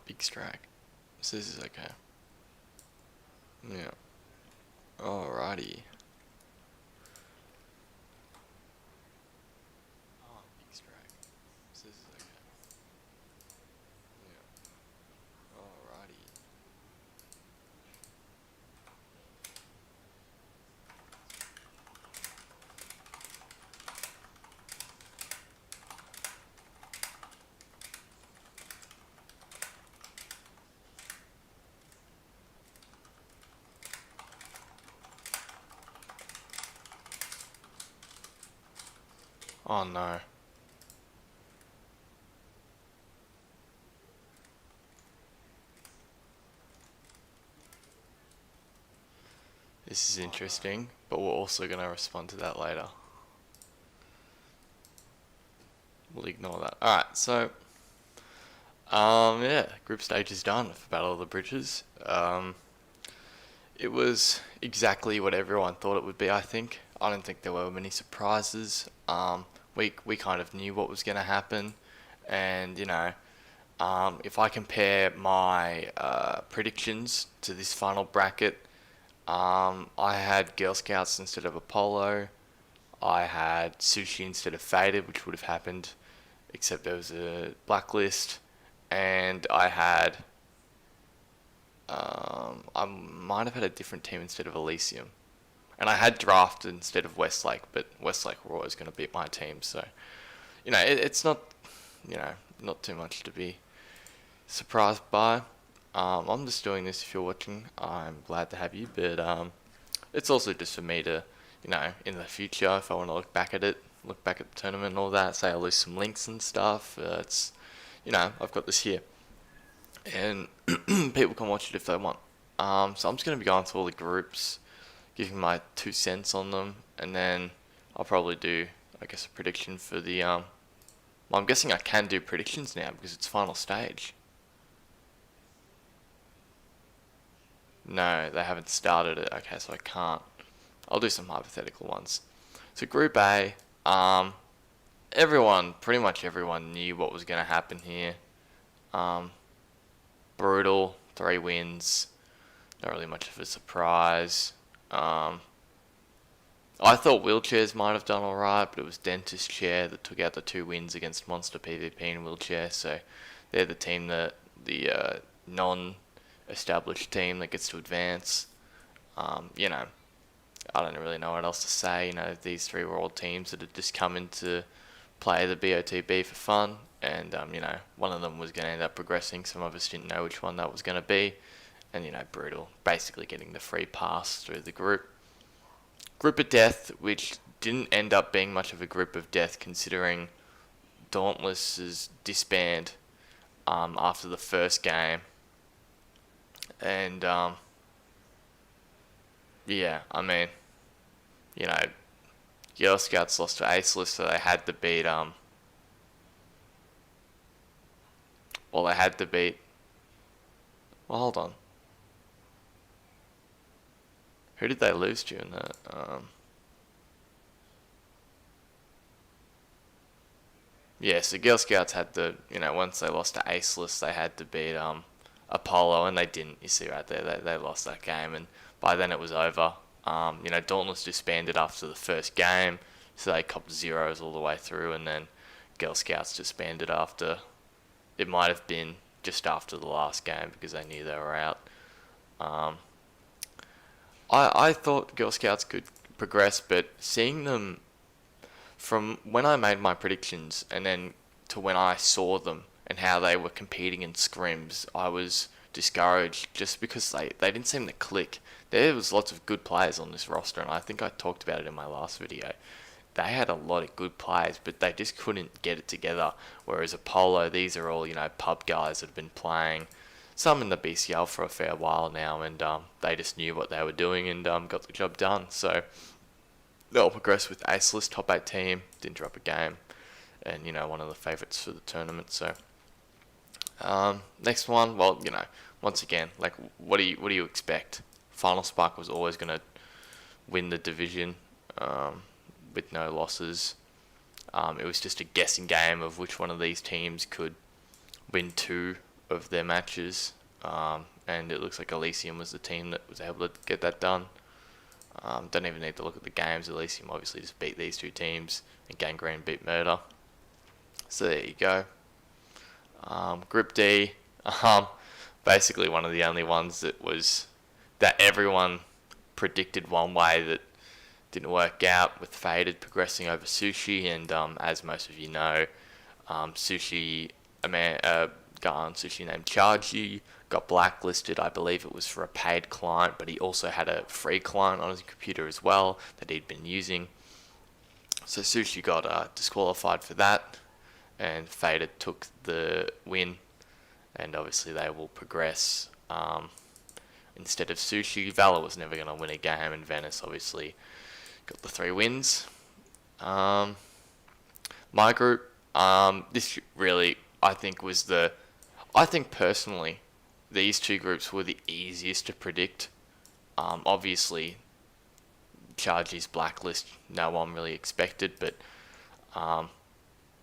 big strike. So this is okay. Yeah. Alrighty. Oh, big strike. So this is okay. Yeah. Alrighty. Oh no. This is interesting, but we're also going to respond to that later. We'll ignore that. Alright, so, yeah, group stage is done for Battle of the Bridges. It was exactly what everyone thought it would be, I think. I don't think there were many surprises. We kind of knew what was going to happen, and, if I compare my predictions to this final bracket, I had Girl Scouts instead of Apollo. I had Sushi instead of Faded, which would have happened, except there was a blacklist. And I had, I might have had a different team instead of Elysium. And I had Draft instead of Westlake, but Westlake were always going to beat my team. So, it's not, not too much to be surprised by. I'm just doing this if you're watching. I'm glad to have you, but it's also just for me to, in the future, if I want to look back at it, look back at the tournament and all that, say I lose some links and stuff. I've got this here, and people can watch it if they want. So I'm just going to be going through all the groups, giving my 2 cents on them, and then I'll probably do, I guess, a prediction for the. Well, I'm guessing I can do predictions now because it's final stage. No, they haven't started it. Okay, so I can't. I'll do some hypothetical ones. So Group A, pretty much everyone knew what was going to happen here. Um, Brutal, 3 wins. Not really much of a surprise. I thought Wheelchairs might have done alright, but it was Dentist Chair that took out the 2 wins against Monster PvP and Wheelchair. So they're the team the non-established team that gets to advance. I don't really know what else to say. These three were all teams that had just come in to play the BOTB for fun, and one of them was going to end up progressing. Some of us didn't know which one that was going to be, and Brutal basically getting the free pass through the group. Group of Death, which didn't end up being much of a group of death considering Dauntless's disband after the first game, and yeah, I mean, you know, Girl Scouts lost to Aceless, so they had to beat they had to beat. Well, hold on. Who did they lose to in that? Yeah, so Girl Scouts had to, once they lost to Aceless, they had to beat Apollo, and they didn't. You see right there, they lost that game, and by then it was over. Dauntless disbanded after the first game, so they copped zeros all the way through, and then Girl Scouts disbanded after. It might have been just after the last game because they knew they were out. Um, I thought Girl Scouts could progress, but seeing them from when I made my predictions and then to when I saw them and how they were competing in scrims, I was discouraged just because they didn't seem to click. There was lots of good players on this roster, and I think I talked about it in my last video. They had a lot of good players, but they just couldn't get it together. Whereas Apollo, these are all, pub guys that have been playing, some in the BCL for a fair while now, and they just knew what they were doing and got the job done. So they'll progress with Aceless, top 8 team, didn't drop a game, and one of the favourites for the tournament. So next one, well, once again, like what do you expect? Final Spark was always going to win the division with no losses. It was just a guessing game of which one of these teams could win 2 of their matches, and it looks like Elysium was the team that was able to get that done. Don't even need to look at the games. Elysium obviously just beat these two teams, and Gangrene beat Murder. So there you go. Group D, basically one of the only ones that everyone predicted one way that didn't work out, with Faded progressing over Sushi, and as most of you know, Sushi, Sushi named Chargy, got blacklisted. I believe it was for a paid client, but he also had a free client on his computer as well that he'd been using. So Sushi got disqualified for that, and Faded took the win, and obviously they will progress. Instead of Sushi, Valor was never going to win a game, and Venice obviously got the 3 wins. My group, this really, I think personally, these 2 groups were the easiest to predict. Obviously, Chargy's blacklist, no one really expected, but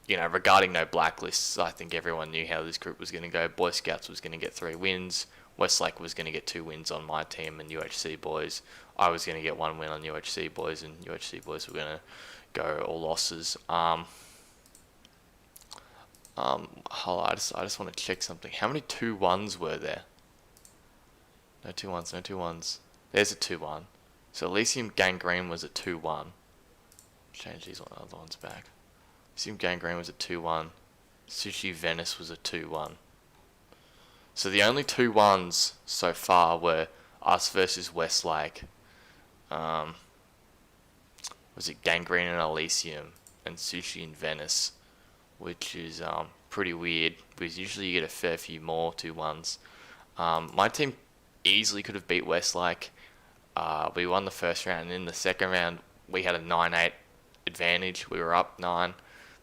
regarding no blacklists, I think everyone knew how this group was going to go. Boy Scouts was going to get 3 wins. Westlake was going to get 2 wins on my team, and UHC boys, I was going to get 1 win on UHC boys, and UHC boys were going to go all losses. Hold on, I just want to check something. How many 2-1s were there? No 2-1s. There's a 2-1. So Elysium Gangrene was a 2-1. Change these other ones back. Elysium Gangrene was a 2-1. Sushi Venice was a 2-1. So the only 2-1s so far were us versus Westlake. Was it Gangrene and Elysium, and Sushi and Venice, which is pretty weird, because usually you get a fair few more 2-1s. My team easily could have beat Westlake. We won the first round, and in the second round we had a 9-8 advantage. We were up 9.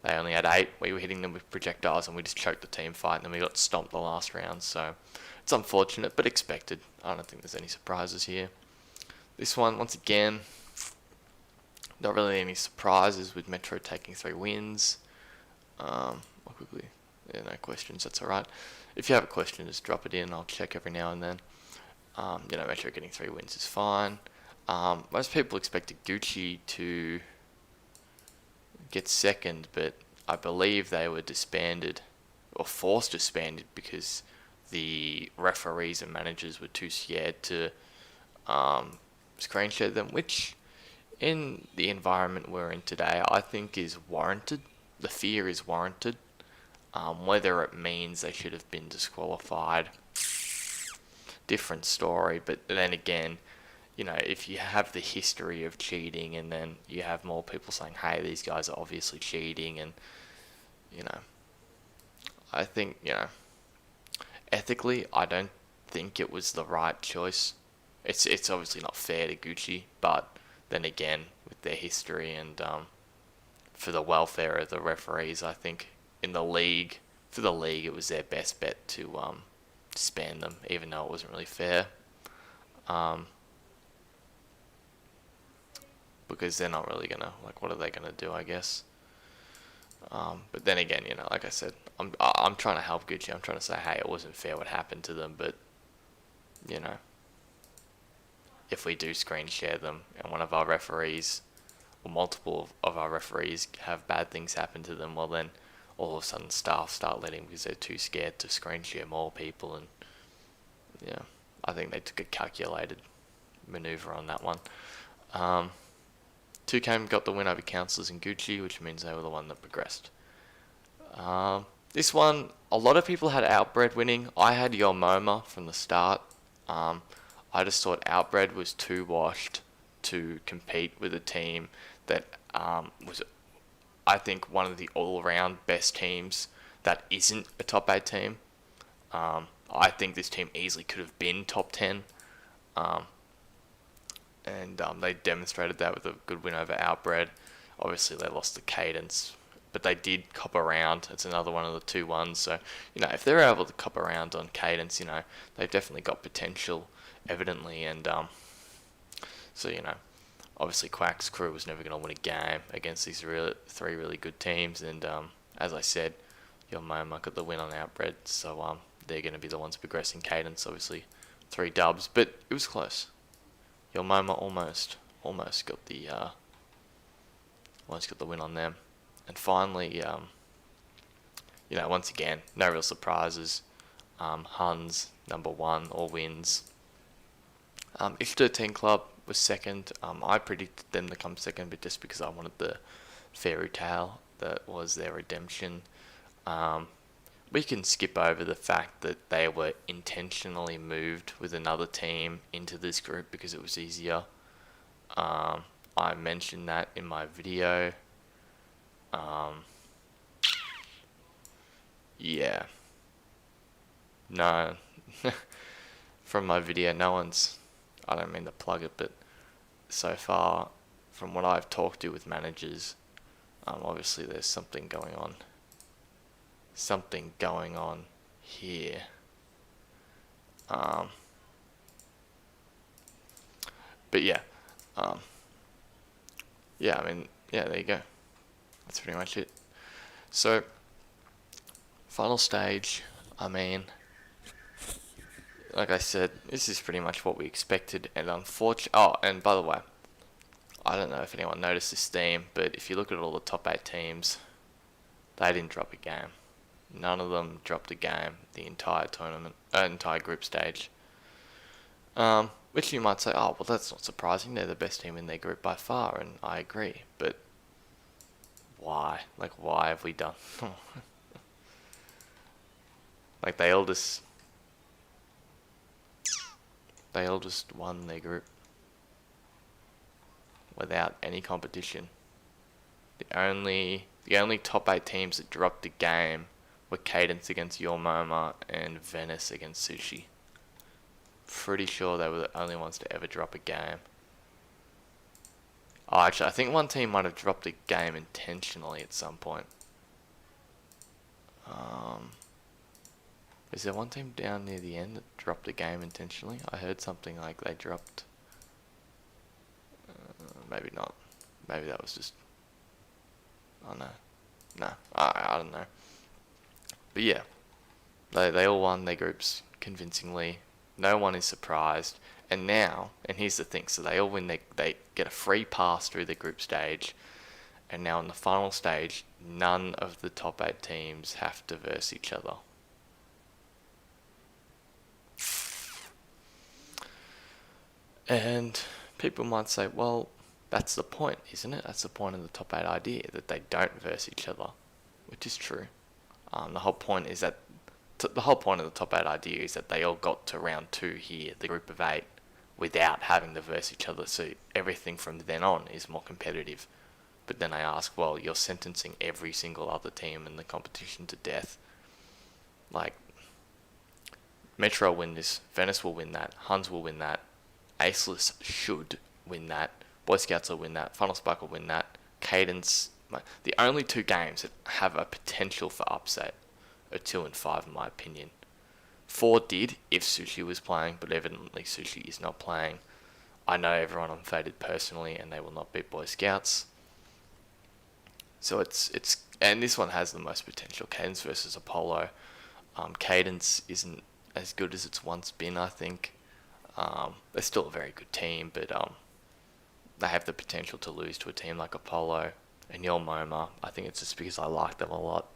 They only had 8. We were hitting them with projectiles, and we just choked the team fight, and then we got stomped the last round. So it's unfortunate, but expected. I don't think there's any surprises here. This one, once again, not really any surprises, with Metro taking 3 wins. I'll quickly, no questions, that's alright. If you have a question, just drop it in. I'll check every now and then. Metro getting 3 wins is fine. Most people expected Gucci to get second, but I believe they were disbanded, or forced disbanded, because the referees and managers were too scared to screen share them, which in the environment we're in today, I think is warranted. The fear is warranted. Whether it means they should have been disqualified, different story. But then again, if you have the history of cheating, and then you have more people saying, hey, these guys are obviously cheating, and I think, ethically, I don't think it was the right choice. It's obviously not fair to Gucci, but then again, with their history and for the welfare of the referees, I think for the league, it was their best bet to disband them, even though it wasn't really fair. Because they're not really gonna, what are they gonna do, I guess. But then again, like I said, I'm trying to help Gucci. I'm trying to say, hey, it wasn't fair what happened to them, but if we do screen share them, and one of our referees, or multiple of our referees, have bad things happen to them, well then all of a sudden staff start letting, because they're too scared to screen share more people. And I think they took a calculated maneuver on that one. 2K got the win over Councillors and Gucci, which means they were the one that progressed. This one, a lot of people had Outbred winning. I had Yomoma from the start. I just thought Outbred was too washed to compete with a team that was, I think, one of the all-round best teams that isn't a top 8 team. I think this team easily could have been top 10. And they demonstrated that with a good win over Outbred. Obviously, they lost the Cadence, but they did cop around. It's another one of the 2-1s. So, if they're able to cop around on Cadence, they've definitely got potential, evidently. And so, obviously Quack's crew was never going to win a game against these 3 really good teams. And as I said, Yomoma got the win on Outbred. So they're going to be the ones progressing. Cadence, obviously, 3 dubs, but it was close. Your MoMA almost got the win on them. And finally, once again, no real surprises. Huns, number 1, all wins. If13 Club was second. I predicted them to come second, but just because I wanted the fairy tale that was their redemption. We can skip over the fact that they were intentionally moved with another team into this group because it was easier. I mentioned that in my video. Yeah. No. From my video, no one's... I don't mean to plug it, but so far, from what I've talked to with managers, obviously there's something going on. Something going on here. But yeah. There you go. That's pretty much it. So, final stage, like I said, this is pretty much what we expected, and and by the way, I don't know if anyone noticed this theme, but if you look at all the top 8 teams, they didn't drop a game. None of them dropped a game the entire tournament, entire group stage. Which you might say, oh, well, that's not surprising. They're the best team in their group by far, and I agree. But why? Like, why have we done? Like, they all just won their group without any competition. The only top 8 teams that dropped a game were Cadence against Your MoMA and Venice against Sushi. Pretty sure they were the only ones to ever drop a game. Oh, actually, I think one team might have dropped a game intentionally at some point. Is there one team down near the end that dropped a game intentionally? I heard something like they dropped... maybe not. Maybe that was just... Oh no. No, I don't know. But yeah, they all won their groups convincingly. No one is surprised. And now, and here's the thing, so they all win, they get a free pass through the group stage. And now in the final stage, none of the top 8 teams have to verse each other. And people might say, well, that's the point, isn't it? That's the point of the top 8 idea, that they don't verse each other, which is true. The whole point is that the whole point of the top 8 idea is that they all got to round 2 here, the group of 8, without having to verse each other. So everything from then on is more competitive. But then I ask, well, you're sentencing every single other team in the competition to death. Like, Metro will win this, Venice will win that, Huns will win that, Aceless should win that, Boy Scouts will win that, Final Spark will win that, Cadence... The only 2 games that have a potential for upset are 2 and 5 in my opinion. 4 did if Sushi was playing, but evidently Sushi is not playing. I know everyone I'm faded personally, and they will not beat Boy Scouts. So it's and this one has the most potential. Cadence versus Apollo. Cadence isn't as good as it's once been, I think. They're still a very good team, but they have the potential to lose to a team like Apollo and Your MoMA. I think it's just because I like them a lot.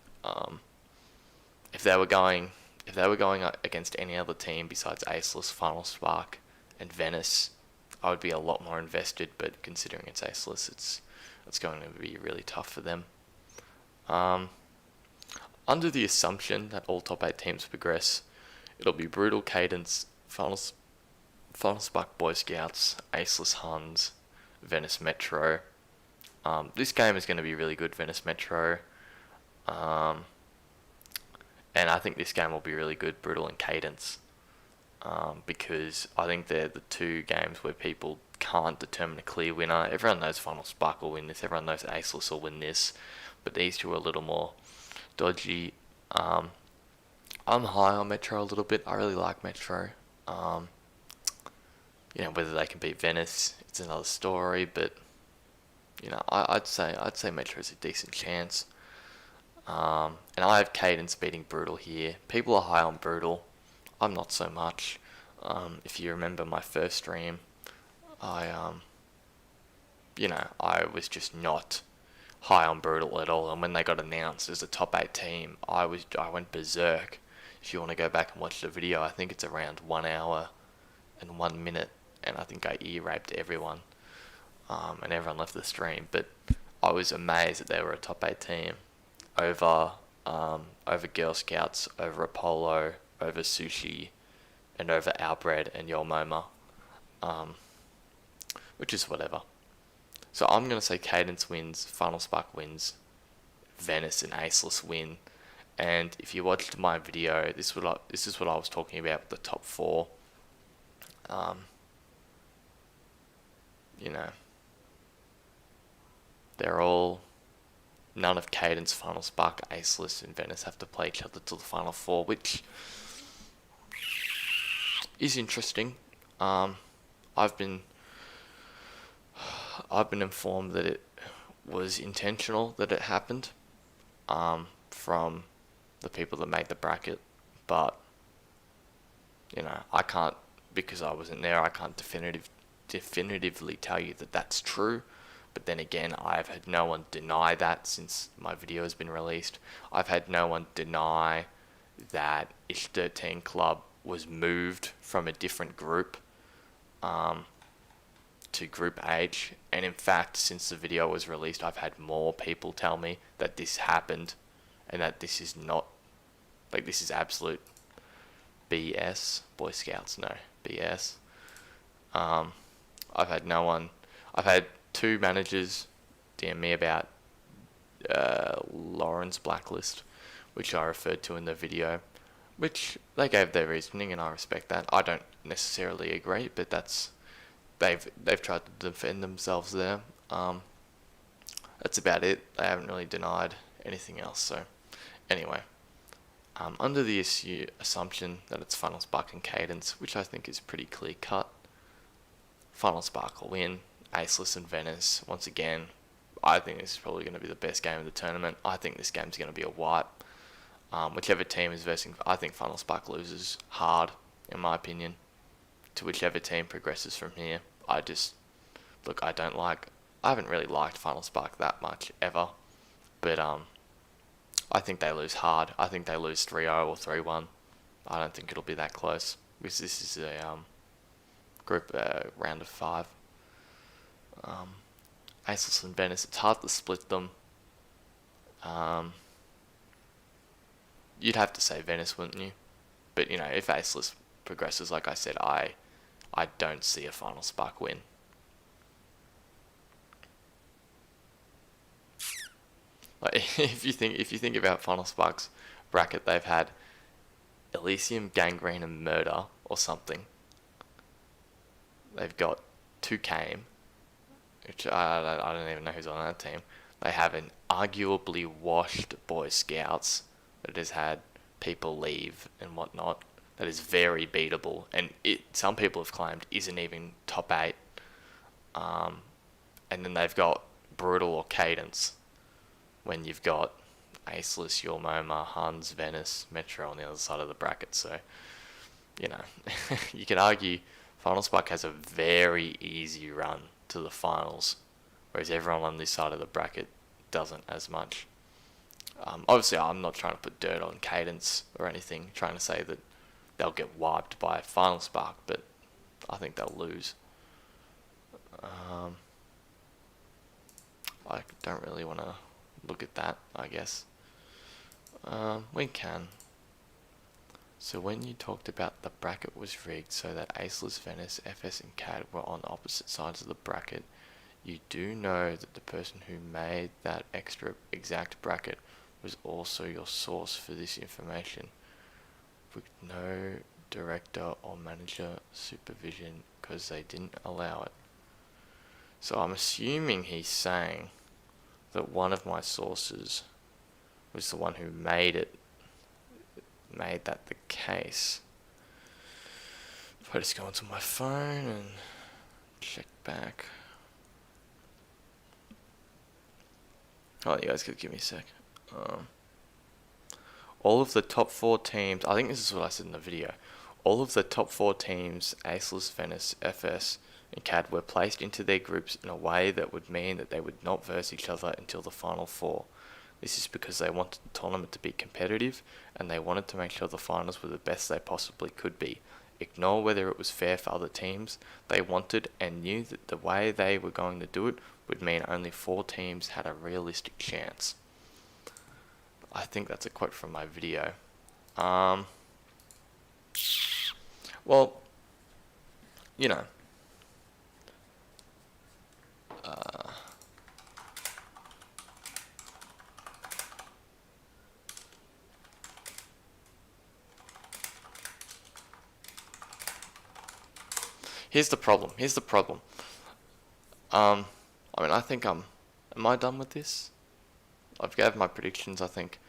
If they were going against any other team besides Aceless, Final Spark, and Venice, I would be a lot more invested. But considering it's Aceless, it's going to be really tough for them. Under the assumption that all top 8 teams progress, it'll be Brutal, Cadence, Final Spark, Boy Scouts, Aceless, Huns, Venice Metro. This game is going to be really good, Venice Metro. And I think this game will be really good, Brutal and Cadence. Because I think they're the 2 games where people can't determine a clear winner. Everyone knows Final Spark will win this. Everyone knows Aceless will win this. But these 2 are a little more dodgy. I'm high on Metro a little bit. I really like Metro. Whether they can beat Venice, it's another story. But I'd say Metro's a decent chance. And I have Cadence beating Brutal here. People are high on Brutal. I'm not so much. If you remember my first stream, I I was just not high on Brutal at all. And when they got announced as a top 8 team, I went berserk. If you want to go back and watch the video, I think it's around 1 hour and 1 minute, and I think I ear raped everyone, and everyone left the stream. But I was amazed that they were a top 8 team over Girl Scouts, over Apollo, over Sushi, and over Outbred and Yolmoma, which is whatever. So I'm going to say Cadence wins, Final Spark wins, Venice and Aceless win. And if you watched my video, this is what I was talking about with the top 4. They're all... None of Cadence, Final Spark, Aceless, and Venice have to play each other till the Final 4, which is interesting. I've been informed that it was intentional that it happened, from the people that made the bracket, but I can't, because I wasn't there, I can't definitively tell you that that's true. But then again, I've had no one deny that since my video has been released. I've had no one deny that Ish 13 Club was moved from a different group to Group H. And in fact, since the video was released, I've had more people tell me that this happened and that this is not, this is absolute BS. Boy Scouts, no, BS. I've had 2 managers DM me about Lauren's blacklist, which I referred to in the video, which they gave their reasoning, and I respect that. I don't necessarily agree, but they've tried to defend themselves there. That's about it. They haven't really denied anything else. So anyway, under the assumption that it's Final Spark and Cadence, which I think is pretty clear cut, Final Spark will win. Aceless and Venice, once again, I think this is probably going to be the best game of the tournament. I think this game's going to be a wipe. Whichever team is versing, I think Final Spark loses hard, in my opinion, to whichever team progresses from here. I haven't really liked Final Spark that much, ever, but I think they lose hard. I think they lose 3-0 or 3-1. I don't think it'll be that close, because this is a group round of 5. Aceless and Venice, it's hard to split them. You'd have to say Venice, wouldn't you? But if Aceless progresses, like I said, I don't see a Final Spark win. If you think about Final Spark's bracket, they've had Elysium, Gangrene, and Murder or something. They've got 2 Kame, which I don't even know who's on that team. They have an arguably washed Boy Scouts that has had people leave and whatnot. That is very beatable, and some people have claimed isn't even top 8. And then they've got Brutal or Cadence, when you've got Aceless, Yolmoma, Huns, Venice, Metro on the other side of the bracket. So, you can argue Final Spark has a very easy run to the finals, whereas everyone on this side of the bracket doesn't as much. Obviously, I'm not trying to put dirt on Cadence or anything, trying to say that they'll get wiped by Final Spark, but I think they'll lose. I don't really want to look at that, I guess. We can. So when you talked about the bracket was rigged so that Aceless, Venice, FS and CAD were on opposite sides of the bracket, you do know that the person who made that extra exact bracket was also your source for this information, with no director or manager supervision because they didn't allow it. So I'm assuming he's saying that one of my sources was the one who made that the case. If I just go onto my phone and check back. Oh, you guys could give me a sec. all of the top four teams, I think this is what I said in the video, all of the top four teams, Aceless, Venice, FS, and CAD, were placed into their groups in a way that would mean that they would not verse each other until the final four. This is because they wanted the tournament to be competitive, and they wanted to make sure the finals were the best they possibly could be. Ignore whether it was fair for other teams. They wanted and knew that the way they were going to do it would mean only 4 teams had a realistic chance. I think that's a quote from my video. Well, you know, here's the problem. I mean, I think am I done with this? I've gave my predictions. I think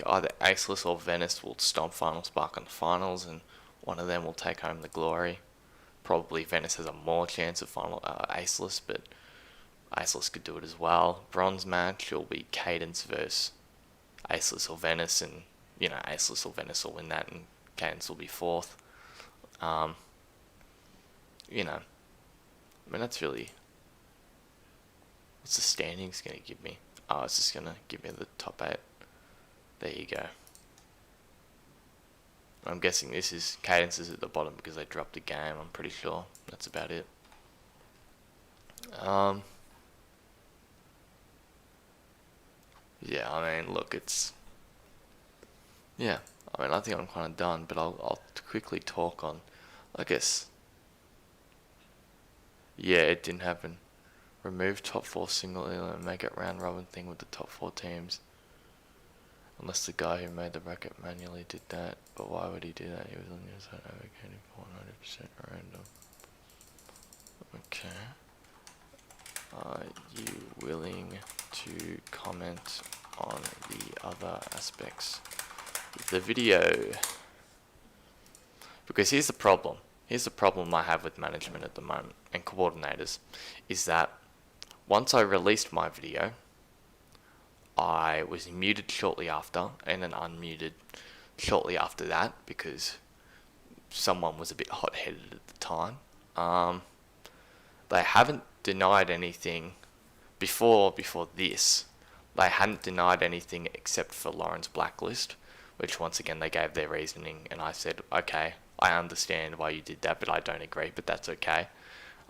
either Aceless or Venice will stomp Final Spark in the finals, and one of them will take home the glory. Probably Venice has a more chance of final Aceless, but Aceless could do it as well. Bronze match will be Cadence versus Aceless or Venice, and you know, Aceless or Venice will win that, and Cadence will be 4th. You know, I mean, that's really, what's the standings gonna give me? Oh, it's just gonna give me the top 8. There you go. I'm guessing this is Cadence is at the bottom because they dropped a game. I'm pretty sure that's about it. Yeah, I mean, look, it's, yeah, I mean, I think I'm kind of done, but I'll quickly talk on, I guess, yeah, it didn't happen. Remove top 4 single and make it round robin thing with the top 4 teams. Unless the guy who made the bracket manually did that. But why would he do that? He was on the other side advocating for 100% random. Okay. Are you willing to comment on the other aspects of the video? Because here's the problem. Here's the problem I have with management at the moment and coordinators, is that once I released my video, I was muted shortly after and then unmuted shortly after that because someone was a bit hot-headed at the time. They haven't denied anything before this. They hadn't denied anything except for Lauren's blacklist, which once again they gave their reasoning, and I said, okay, I understand why you did that, but I don't agree, but that's okay.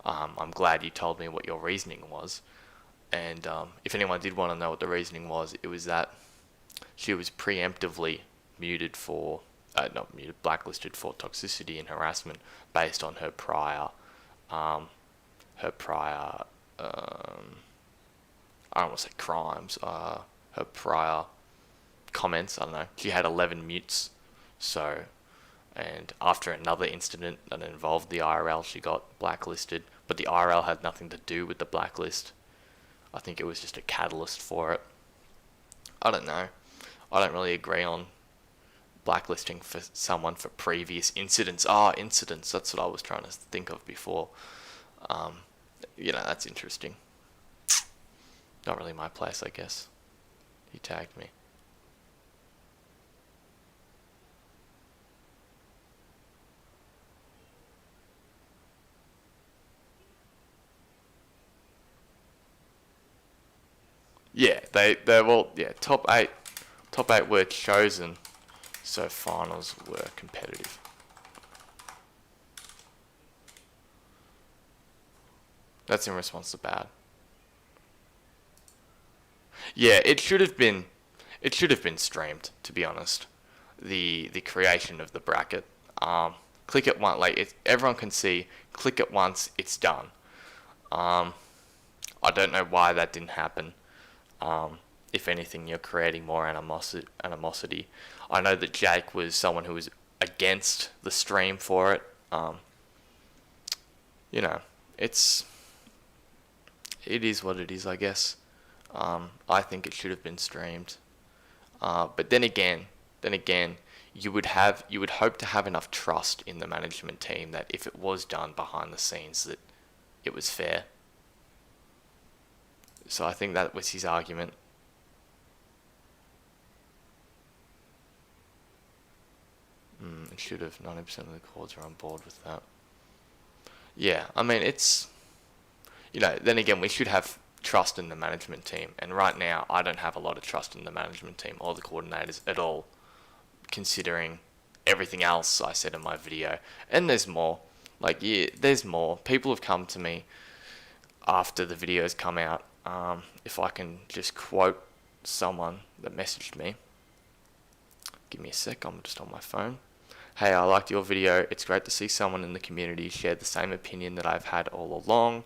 I'm glad you told me what your reasoning was. And if anyone did want to know what the reasoning was, it was that she was preemptively muted for, not muted, blacklisted for toxicity and harassment based on her prior, I don't want to say crimes, her prior comments, I don't know. She had 11 mutes, so, and after another incident that involved the IRL, she got blacklisted, but the IRL had nothing to do with the blacklist. I think it was just a catalyst for it. I don't know. I don't really agree on blacklisting for someone for previous incidents. Incidents, that's what I was trying to think of before. You know, that's interesting. Not really my place, I guess. He tagged me. Yeah, they're all, yeah, top eight were chosen, so finals were competitive. That's in response to bad. Yeah, it should have been streamed, to be honest. The creation of the bracket. Click it once, like everyone can see. Click it once, it's done. I don't know why that didn't happen. If anything, you're creating more animosity. I know that Jake was someone who was against the stream for it. You know, it is what it is, I guess. I think it should have been streamed. But then again, you would hope to have enough trust in the management team that if it was done behind the scenes, that it was fair. So I think that was his argument. and should have. 90% of the chords are on board with that. Yeah, I mean, it's, then again, we should have trust in the management team. And right now, I don't have a lot of trust in the management team or the coordinators at all, considering everything else I said in my video. And there's more. Like, yeah, there's more. People have come to me after the videos come out. If I can just quote someone that messaged me. Give me a sec, I'm just on my phone. Hey, I liked your video. It's great to see someone in the community share the same opinion that I've had all along.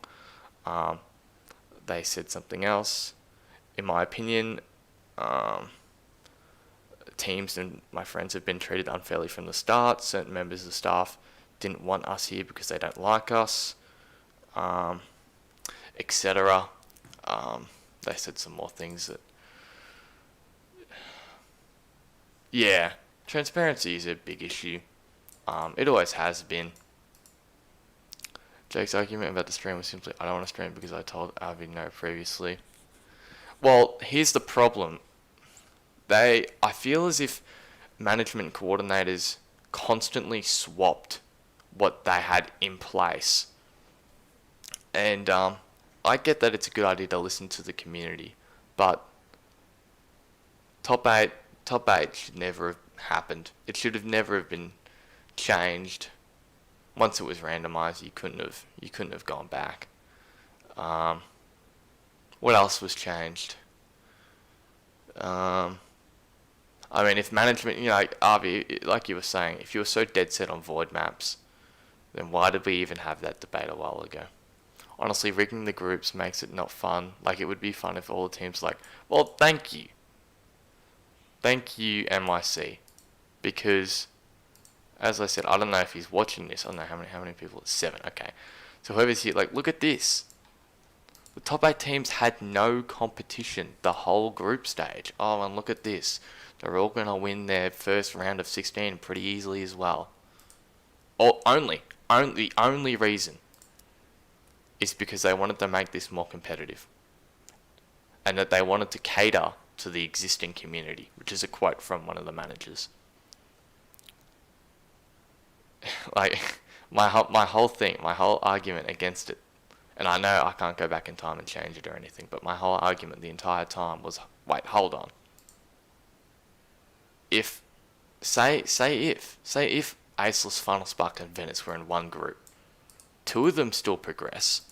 They said something else. In my opinion, teams and my friends have been treated unfairly from the start. Certain members of the staff didn't want us here because they don't like us, etc. They said some more things that, yeah, transparency is a big issue. It always has been. Jake's argument about the stream was simply, I don't want to stream because I told Avi no previously. Well, here's the problem. I feel as if management coordinators constantly swapped what they had in place. And I get that it's a good idea to listen to the community, but top eight should never have happened. It should have never have been changed. Once it was randomized, you couldn't have gone back. What else was changed? I mean, if management, like Avi, like you were saying, if you were so dead set on void maps, then why did we even have that debate a while ago? Honestly, rigging the groups makes it not fun. Like, it would be fun if all the teams like, well, thank you. Thank you, MIC. Because, as I said, I don't know if he's watching this. I don't know how many people. It's 7. Okay. So whoever's here, like, look at this. The top 8 teams had no competition the whole group stage. Oh, and look at this. They're all going to win their first round of 16 pretty easily as well. The only reason is because they wanted to make this more competitive. And that they wanted to cater to the existing community, which is a quote from one of the managers. Like, my whole argument against it, and I know I can't go back in time and change it or anything, but my whole argument the entire time was, wait, hold on. Say if Aceless, Final Spark and Venice were in one group, 2 of them still progress,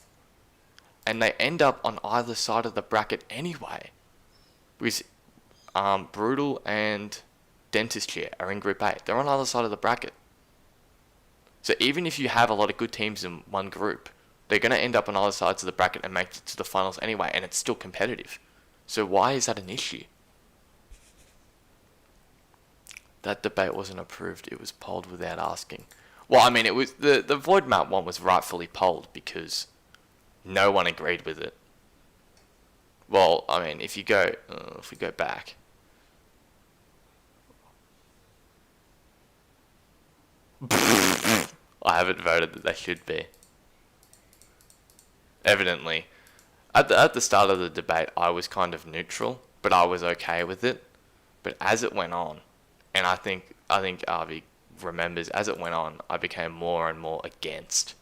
and they end up on either side of the bracket anyway. Because Brutal and Dentist Chair are in Group 8. They're on either side of the bracket. So even if you have a lot of good teams in one group, they're going to end up on other sides of the bracket and make it to the finals anyway, and it's still competitive. So why is that an issue? That debate wasn't approved. It was polled without asking. Well, I mean, it was the void map one was rightfully polled because no one agreed with it. Well, I mean, if we go back, I haven't voted that they should be. Evidently, at the start of the debate, I was kind of neutral, but I was okay with it. But as it went on, and I think Avi remembers, as it went on, I became more and more against,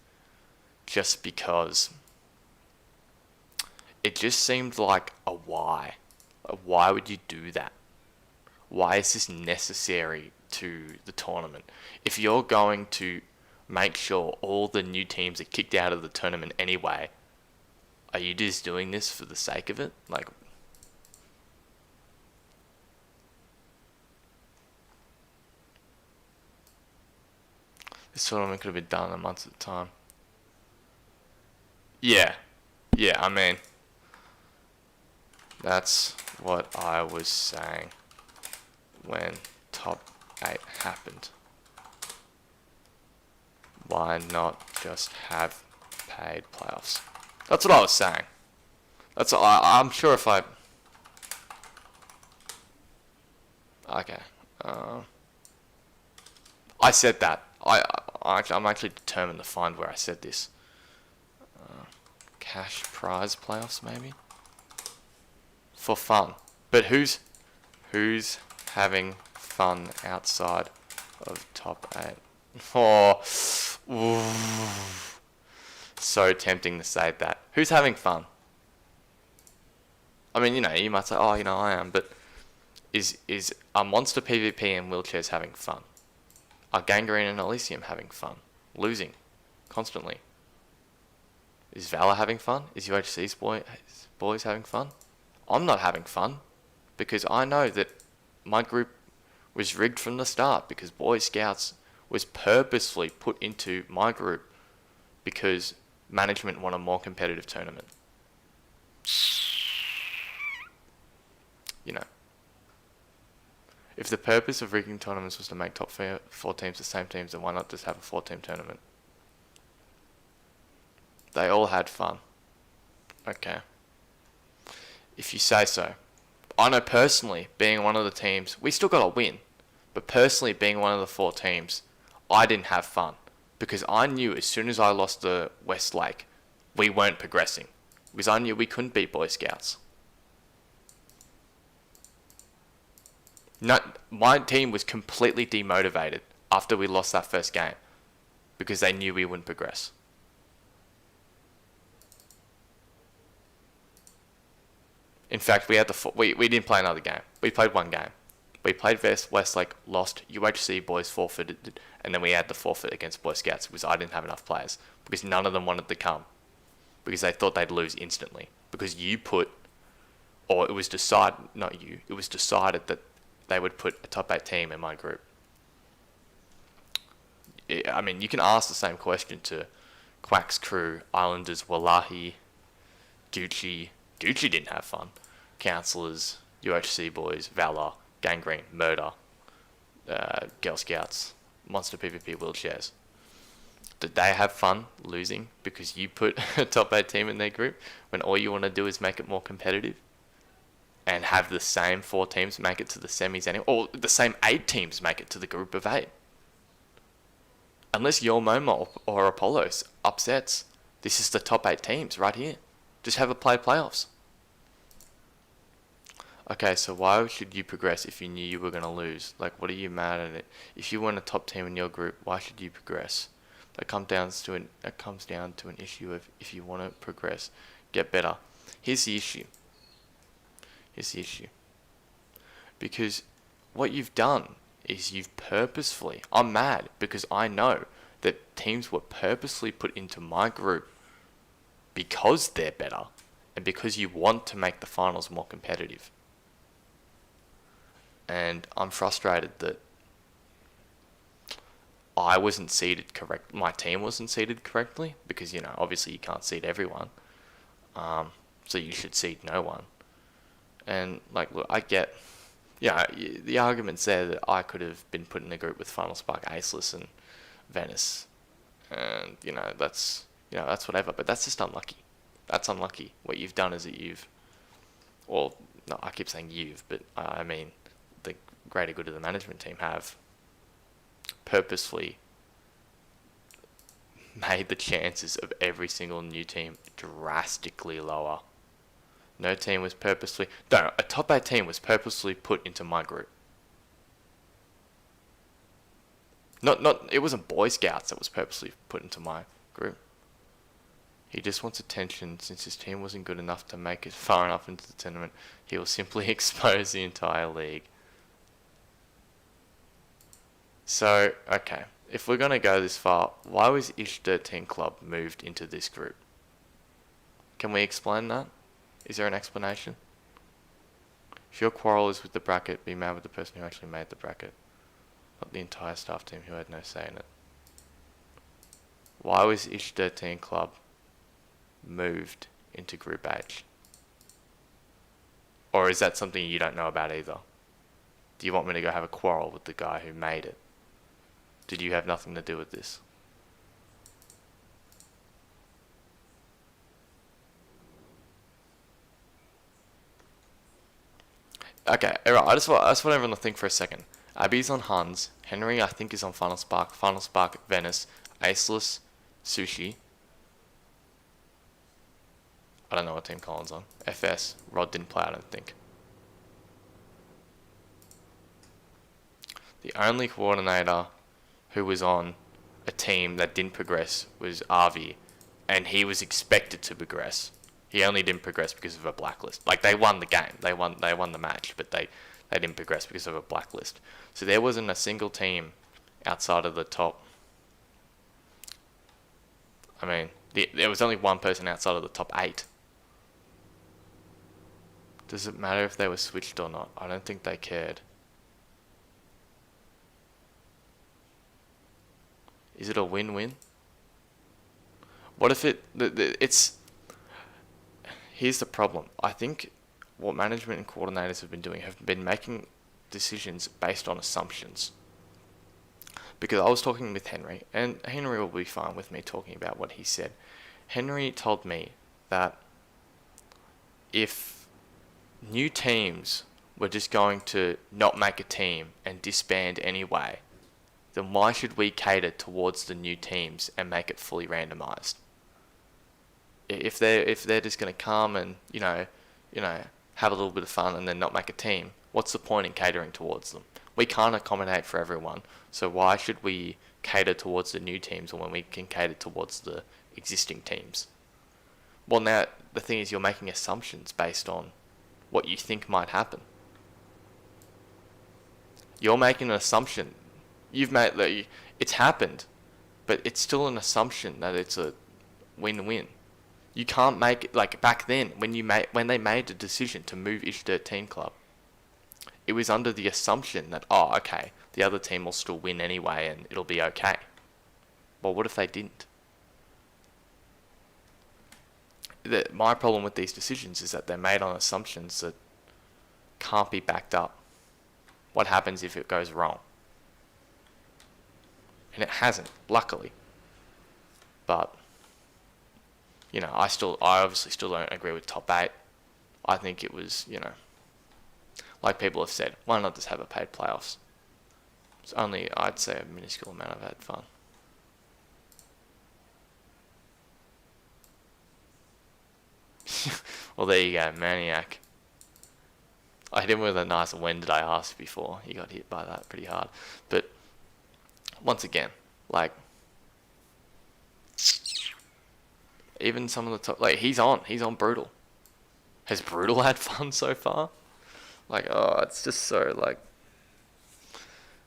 just because it just seemed like a why. Why would you do that? Why is this necessary to the tournament? If you're going to make sure all the new teams are kicked out of the tournament anyway, are you just doing this for the sake of it? Like, this tournament could have been done a month at a time. Yeah, I mean, that's what I was saying when top 8 happened. Why not just have paid playoffs? That's what I was saying. That's I'm sure if I... Okay. I said that. I'm actually determined to find where I said this. Cash prize playoffs, maybe? For fun. But who's having fun outside of top 8. Oh, ooh. So tempting to say that. Who's having fun? I mean, you might say, oh, I am, but is a monster PvP in wheelchairs having fun? Are Gangrene and Elysium having fun? Losing constantly. Is Valor having fun? Is UHC's boys having fun? I'm not having fun because I know that my group was rigged from the start because Boy Scouts was purposefully put into my group because management want a more competitive tournament. If the purpose of rigging tournaments was to make top 4 teams the same teams, then why not just have a 4-team tournament? They all had fun. Okay. If you say so. I know personally, being one of the teams, we still got a win, but personally being one of the 4 teams, I didn't have fun because I knew as soon as I lost the West Lake, we weren't progressing because I knew we couldn't beat Boy Scouts. My team was completely demotivated after we lost that first game because they knew we wouldn't progress. In fact, we didn't play another game. We played one game. We played Westlake, lost, UHC boys forfeited, and then we had the forfeit against Boy Scouts because I didn't have enough players because none of them wanted to come because they thought they'd lose instantly because it was decided that they would put a top 8 team in my group. I mean, you can ask the same question to Quack's crew, Islanders, Wallahi, Gucci. Gucci didn't have fun. Councillors, UHC boys, Valor, Gangrene, Murder, Girl Scouts, Monster PvP wheelchairs. Did they have fun losing because you put a top 8 team in their group when all you want to do is make it more competitive? And have the same 4 teams make it to the semis anyway, or the same 8 teams make it to the group of 8. Unless your Momo or Apollos upsets, this is the top 8 teams right here. Just have it play playoffs. Okay, so why should you progress if you knew you were going to lose? Like, what are you mad at it? If you weren't a top team in your group, why should you progress? That comes down to an issue of if you want to progress, get better. Here's the issue. Because what you've done is I'm mad because I know that teams were purposely put into my group because they're better and because you want to make the finals more competitive. And I'm frustrated that I wasn't seeded correct. My team wasn't seeded correctly because, obviously you can't seed everyone. So you should seed no one. And, look, I get, the argument's there that I could have been put in a group with Final Spark, Aceless, and Venice. And, that's whatever. But that's just unlucky. That's unlucky. What you've done is that I keep saying but I mean the greater good of the management team have purposefully made the chances of every single new team drastically lower. A top 8 team was purposely put into my group. It wasn't Boy Scouts that was purposely put into my group. He just wants attention. Since his team wasn't good enough to make it far enough into the tournament, he will simply expose the entire league. So, okay, if we're going to go this far, why was Ish 13 Club moved into this group? Can we explain that? Is there an explanation? If your quarrel is with the bracket, be mad with the person who actually made the bracket, not the entire staff team who had no say in it. Why was Ish 13 Club moved into Group H? Or is that something you don't know about either? Do you want me to go have a quarrel with the guy who made it? Did you have nothing to do with this? Okay, alright, I just want everyone to think for a second. Abby's on Hans, Henry I think is on Final Spark, Venice, Aceless, Sushi. I don't know what team Colin's on. FS, Rod didn't play, I don't think. The only coordinator who was on a team that didn't progress was Avi, and he was expected to progress. He only didn't progress because of a blacklist. Like, they won the game, they won the match, but they didn't progress because of a blacklist. So there wasn't a single team outside of the top. I mean, there was only one person outside of the top 8. Does it matter if they were switched or not? I don't think they cared. Is it a win-win? What if it's... Here's the problem. I think what management and coordinators have been doing have been making decisions based on assumptions. Because I was talking with Henry, and Henry will be fine with me talking about what he said. Henry told me that if new teams were just going to not make a team and disband anyway, then why should we cater towards the new teams and make it fully randomized? If they're just going to come and have a little bit of fun and then not make a team, what's the point in catering towards them? We can't accommodate for everyone, so why should we cater towards the new teams when we can cater towards the existing teams? Well, now the thing is, you're making assumptions based on what you think might happen. You're making an assumption. It's happened, but it's still an assumption that it's a win-win. You can't make it like back then when they made the decision to move Ish 13 Club. It was under the assumption that, okay, the other team will still win anyway and it'll be okay. Well, what if they didn't? My problem with these decisions is that they're made on assumptions that can't be backed up. What happens if it goes wrong? And it hasn't, luckily. But, I obviously still don't agree with top 8. I think it was, like people have said, why not just have a paid playoffs? It's only, I'd say, a minuscule amount of had fun. Well, there you go, Maniac. I hit him with a nice when did I ask before. He got hit by that pretty hard. But, once again, even some of the top, he's on Brutal. Has Brutal had fun so far? It's just so,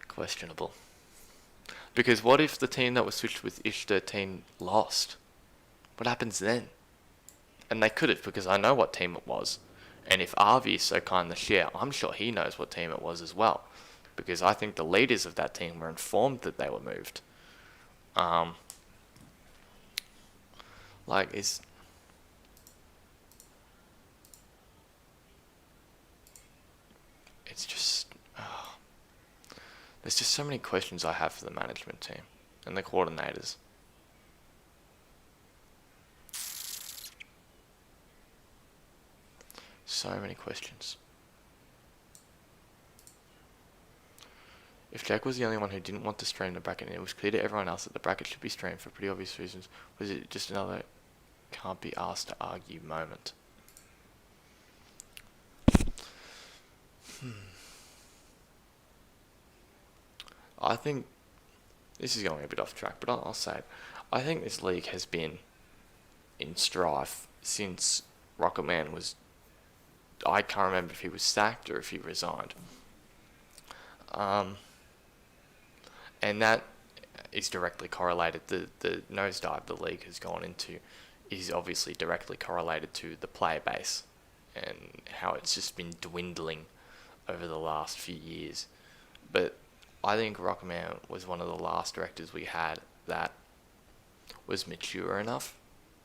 questionable. Because what if the team that was switched with Ish 13 lost? What happens then? And they could have, because I know what team it was. And if Avi is so kind to share, I'm sure he knows what team it was as well. Because I think the leaders of that team were informed that they were moved. It's just... There's just so many questions I have for the management team and the coordinators. So many questions. If Jack was the only one who didn't want to stream the bracket and it was clear to everyone else that the bracket should be streamed for pretty obvious reasons, was it just another can't be asked to argue moment? I think this is going a bit off track, but I'll say it. I think this league has been in strife since Rocketman was... I can't remember if he was sacked or if he resigned. And that is directly correlated. The nosedive the league has gone into is obviously directly correlated to the player base and how it's just been dwindling over the last few years. But I think Rocketman was one of the last directors we had that was mature enough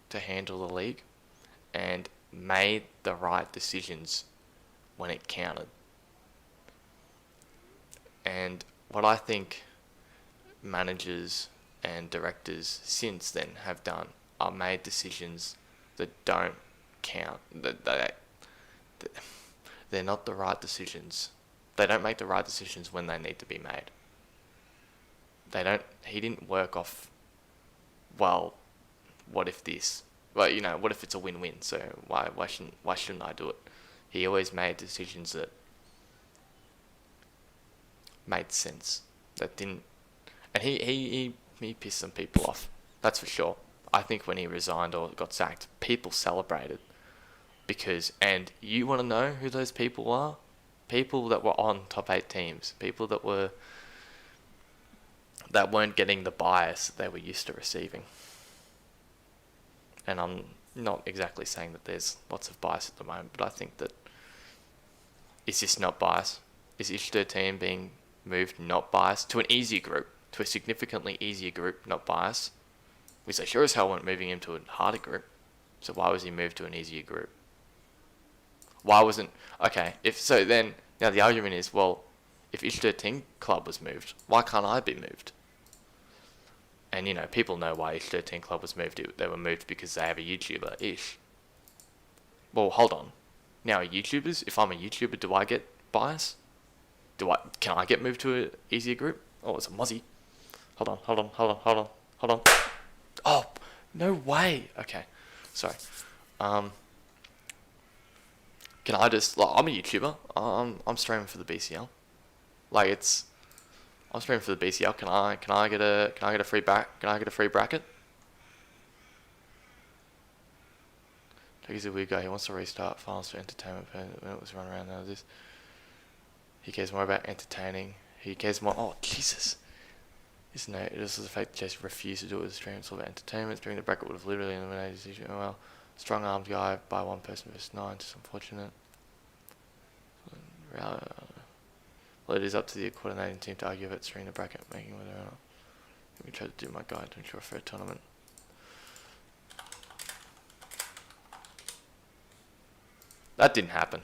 to handle the league and made the right decisions when it counted. And what I think managers and directors since then have done are made decisions that don't count. They're not the right decisions. They don't make the right decisions when they need to be made. He didn't work off, well, what if this? Well, what if it's a win-win? So why shouldn't I do it? He always made decisions that made sense. That didn't, And he pissed some people off. That's for sure. I think when he resigned or got sacked, people celebrated. And you want to know who those people are? People that were on top 8 teams. People that weren't getting the bias that they were used to receiving. And I'm not exactly saying that there's lots of bias at the moment, but I think that, is this not bias? Is each their team being moved not biased to an easier group, to a significantly easier group, not biased? Because they sure as hell weren't moving him to a harder group. So why was he moved to an easier group? Why wasn't... Okay, now the argument is, well, if each 13 club was moved, why can't I be moved? And, people know why each 13 club was moved. They were moved because they have a YouTuber, ish. Well, hold on. Now, YouTubers, if I'm a YouTuber, do I get bias? Can I get moved to an easier group? Oh, it's a mozzie. Hold on. Oh, no way. Okay, sorry. Can I just... I'm a YouTuber. I'm streaming for the BCL. I'm streaming for the BCL. Can I get a free bracket? He's a weird guy. He wants to restart finals for entertainment when it was run around. Now this. He cares more about entertaining. He cares more... Oh, Jesus. This is the fact that Chase refused to do it with the stream. It's all about entertainment. During the bracket would have literally eliminated his issue. Well, strong-armed guy by one person versus 9. Just unfortunate. Well, it is up to the coordinating team to argue about streaming the bracket, making whether or not. Let me try to do my guide to ensure a fair tournament. That didn't happen.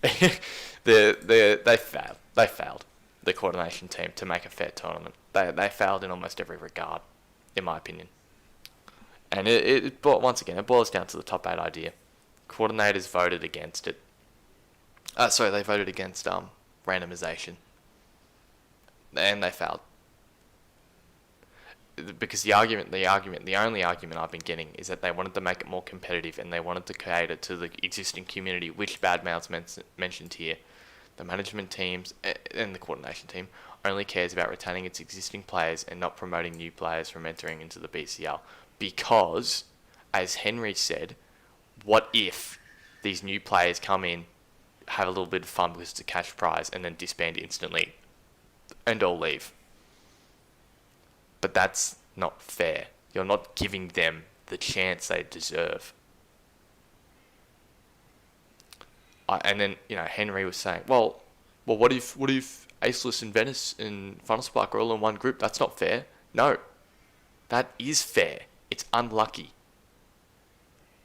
They failed. They failed. The coordination team to make a fair tournament. They failed in almost every regard, in my opinion. And it boils down to the top 8 idea. Coordinators voted against it. They voted against randomization, and they failed. Because the only argument I've been getting is that they wanted to make it more competitive and they wanted to cater to the existing community, which Badmouth's mentioned here. The management teams and the coordination team only cares about retaining its existing players and not promoting new players from entering into the BCL. Because, as Henry said, what if these new players come in, have a little bit of fun because it's a cash prize, and then disband instantly and all leave? But that's not fair. You're not giving them the chance they deserve. And then, Henry was saying, well, what if Aceless and Venice and Funnel Spark are all in one group? That's not fair. No, that is fair. It's unlucky.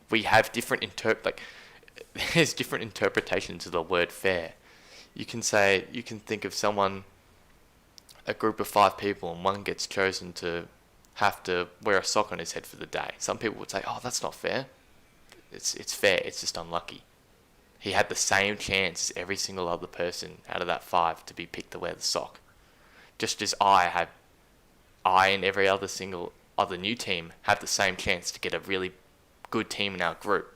We have different there's different interpretations of the word fair. You can think of someone, a group of 5 people, and one gets chosen to have to wear a sock on his head for the day. Some people would say, oh, that's not fair. It's fair, it's just unlucky. He had the same chance as every single other person out of that 5 to be picked to wear the sock. Just as I and every other new team have the same chance to get a really good team in our group.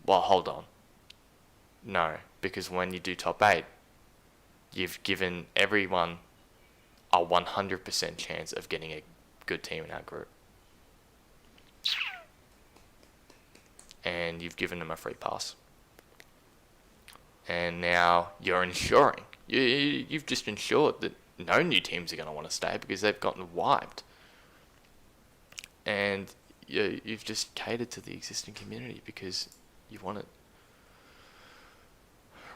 Well, hold on. No, because when you do top 8, you've given everyone a 100% chance of getting a good team in our group. And you've given them a free pass. And now you're ensuring. You've just ensured that no new teams are going to want to stay because they've gotten wiped. And you've just catered to the existing community because you want it.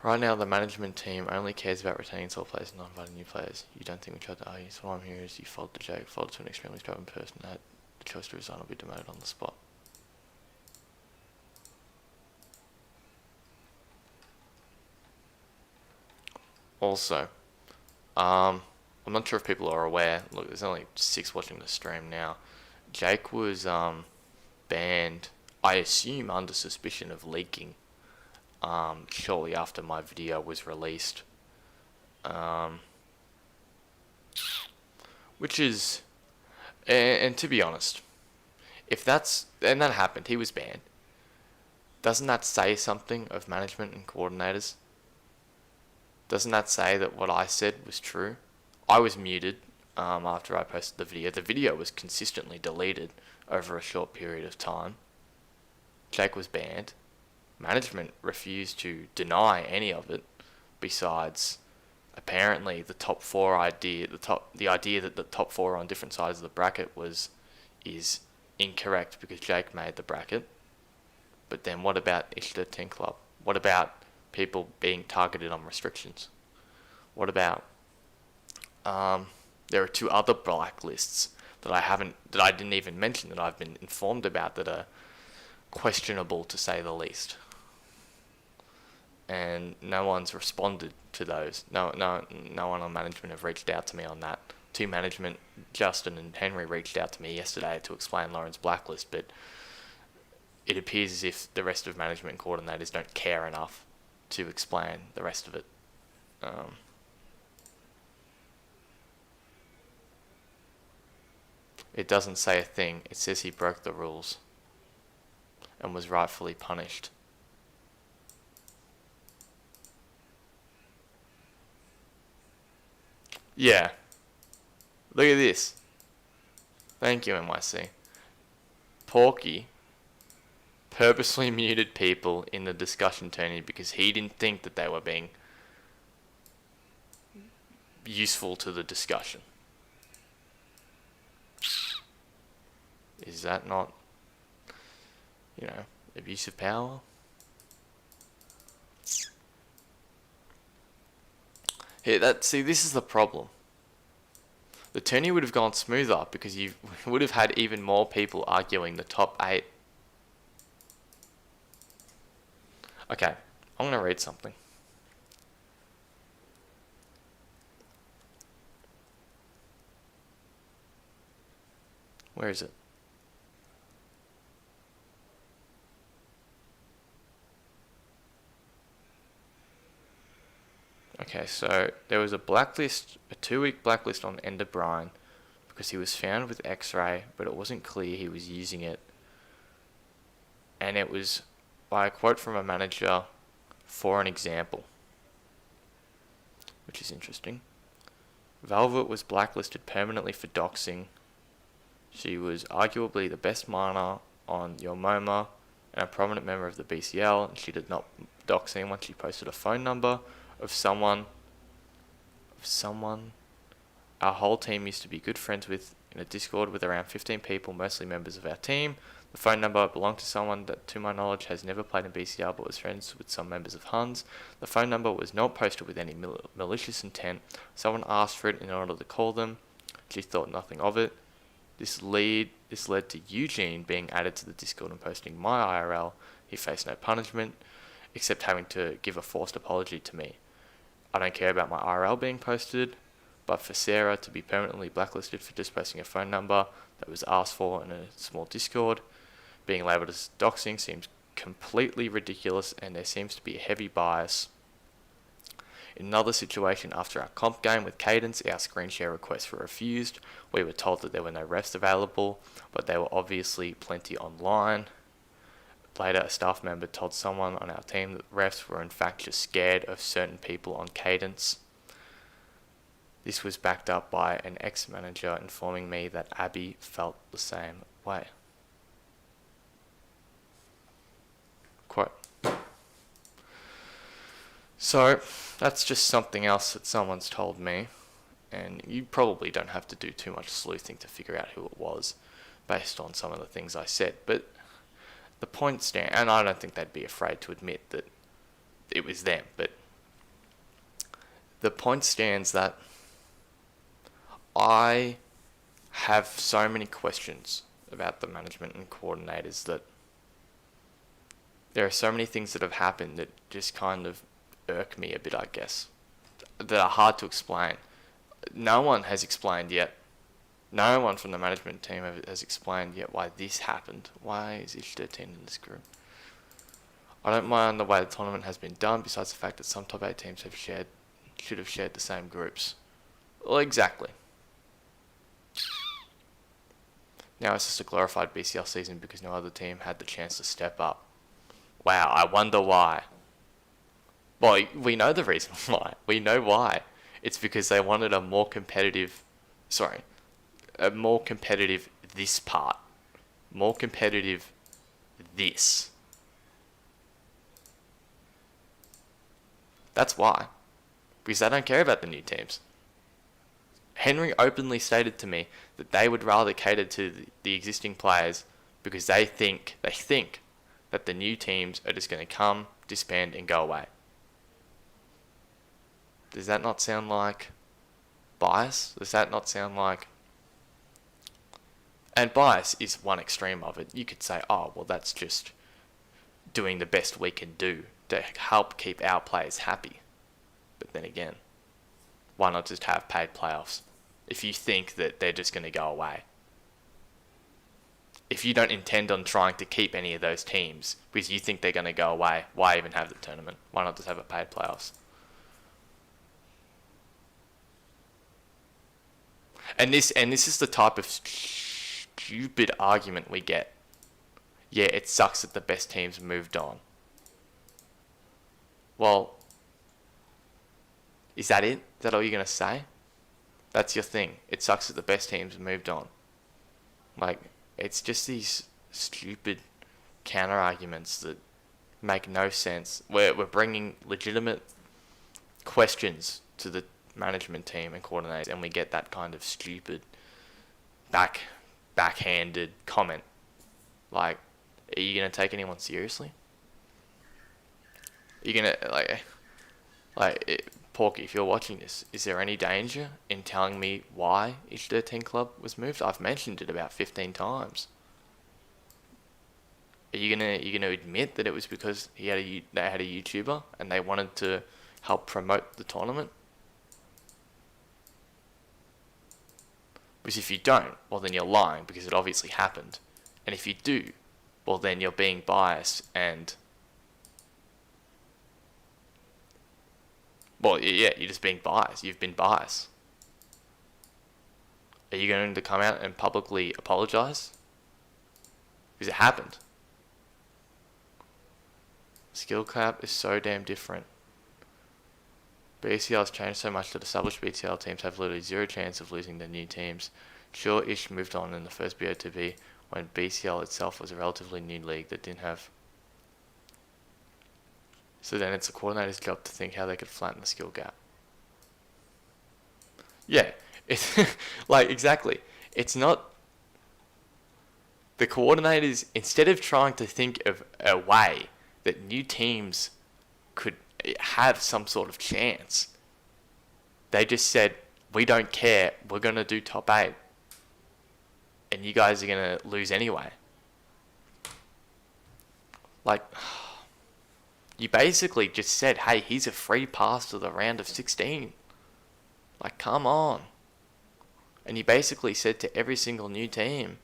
Right now, the management team only cares about retaining its old players and not inviting new players. You don't think we tried to argue? So what I'm hearing is you folded to Jake, folded to an extremely stubborn person that had the choice to resign or be demoted on the spot. Also, I'm not sure if people are aware. Look, there's only 6 watching the stream now. Jake was banned, I assume, under suspicion of leaking. Shortly after my video was released, which is, and to be honest, if that happened, he was banned. Doesn't that say something of management and coordinators? Doesn't that say that what I said was true? I was muted after I posted the video. The video was consistently deleted over a short period of time. Jake was banned. Management refused to deny any of it, besides apparently the top four idea, the idea that the top four on different sides of the bracket is incorrect because Jake made the bracket. But then what about Ishtar 10 Club? What about people being targeted on restrictions? What about there are two other blacklists that I didn't even mention, that I've been informed about, that are questionable to say the least. And no one's responded to those. No one on management have reached out to me on that. To management, Justin and Henry reached out to me yesterday to explain Lauren's blacklist, but it appears as if the rest of management and coordinators don't care enough to explain the rest of it. It doesn't say a thing. It says he broke the rules and was rightfully punished. Yeah. Look at this. Thank you, NYC. Porky purposely muted people in the discussion tourney because he didn't think that they were being useful to the discussion. Is that not, abuse of power? This is the problem. The tourney would have gone smoother because you would have had even more people arguing the top 8. Okay, I'm going to read something. Where is it? Okay, so there was a 2-week blacklist on Ender Brine because he was found with X-ray, but it wasn't clear he was using it. And it was by a quote from a manager for an example, which is interesting. Velvet was blacklisted permanently for doxing. She was arguably the best miner on Your MoMA and a prominent member of the BCL, and she did not dox anyone. She posted a phone number of someone our whole team used to be good friends with in a Discord with around 15 people, mostly members of our team. The phone number belonged to someone that, to my knowledge, has never played in BCL but was friends with some members of Huns. The phone number was not posted with any malicious intent. Someone asked for it in order to call them. She thought nothing of it. This led to Eugene being added to the Discord and posting my IRL. He faced no punishment, except having to give a forced apology to me. I don't care about my IRL being posted, but for Sarah to be permanently blacklisted for just posting a phone number that was asked for in a small Discord, being labelled as doxing, seems completely ridiculous, and there seems to be a heavy bias. In another situation, after our comp game with Cadence, our screen share requests were refused. We were told that there were no refs available, but there were obviously plenty online. Later, a staff member told someone on our team that refs were in fact just scared of certain people on Cadence. This was backed up by an ex-manager informing me that Abby felt the same way. Quote. So, that's just something else that someone's told me, and you probably don't have to do too much sleuthing to figure out who it was based on some of the things I said, but the point stands, and I don't think they'd be afraid to admit that it was them, but the point stands that I have so many questions about the management and coordinators that there are so many things that have happened that just kind of irk me a bit, I guess, that are hard to explain. No one has explained yet. No one from the management team has explained yet why this happened. Why is Ish 13 in this group? I don't mind the way the tournament has been done, besides the fact that some top 8 teams should have shared the same groups. Well, exactly. Now it's just a glorified BCL season because no other team had the chance to step up. Wow, I wonder why. Well, we know the reason why. We know why. It's because they wanted a more competitive sorry, a more competitive this part, more competitive this. That's why. Because they don't care about the new teams. Henry openly stated to me that they would rather cater to the existing players because they think that the new teams are just going to come, disband, and go away. Does that not sound like bias? Does that not sound like... And bias is one extreme of it. You could say, oh, well, that's just doing the best we can do to help keep our players happy. But then again, why not just have paid playoffs if you think that they're just going to go away? If you don't intend on trying to keep any of those teams because you think they're going to go away, why even have the tournament? Why not just have a paid playoffs? And this is the type of stupid argument we get. Yeah, it sucks that the best teams moved on. Well, is that it? Is that all you're going to say? That's your thing. It sucks that the best teams moved on. Like, it's just these stupid counter arguments that make no sense. We're bringing legitimate questions to the management team and coordinators, and we get that kind of stupid backhanded comment. Like, are you going to take anyone seriously? Are you going to, Porky, if you're watching this, is there any danger in telling me why each 13 club was moved? I've mentioned it about 15 times. Are you gonna admit that it was because they had a YouTuber and they wanted to help promote the tournament? Because if you don't, well then you're lying because it obviously happened. And if you do, well then you're being biased and... Well, yeah, you're just being biased. You've been biased. Are you going to come out and publicly apologise? Because it happened. Skill cap is so damn different. BCL has changed so much that established BCL teams have literally zero chance of losing their new teams. Sure, Ish moved on in the first BOTB when BCL itself was a relatively new league that didn't have... So then it's the coordinator's job to think how they could flatten the skill gap. Yeah, it's exactly. It's not... The coordinators, instead of trying to think of a way that new teams could have some sort of chance, they just said, we don't care, we're going to do top 8. And you guys are going to lose anyway. You basically just said, hey, here's a free pass to the round of 16. Come on. And you basically said to every single new team,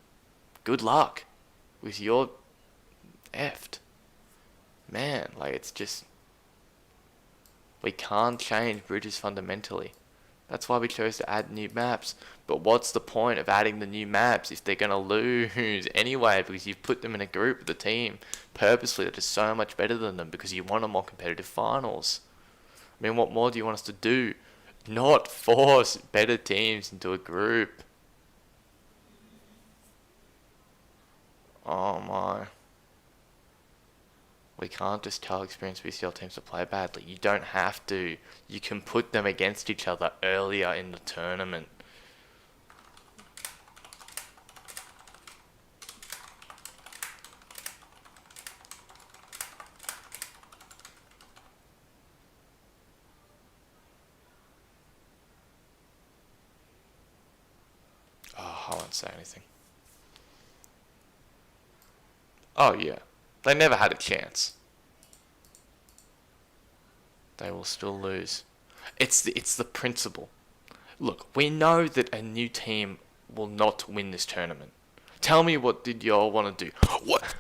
good luck with your effed. Man, it's just... We can't change bridges fundamentally. That's why we chose to add new maps. But what's the point of adding the new maps if they're going to lose anyway? Because you've put them in a group with a team purposely that is so much better than them because you want a more competitive finals. I mean, what more do you want us to do? Not force better teams into a group. Oh my. We can't just tell experienced BCL teams to play badly. You don't have to. You can put them against each other earlier in the tournament. Oh, I won't say anything. Oh yeah. They never had a chance. They will still lose. It's the principle. Look, we know that a new team will not win this tournament. Tell me, what did y'all want to do? What?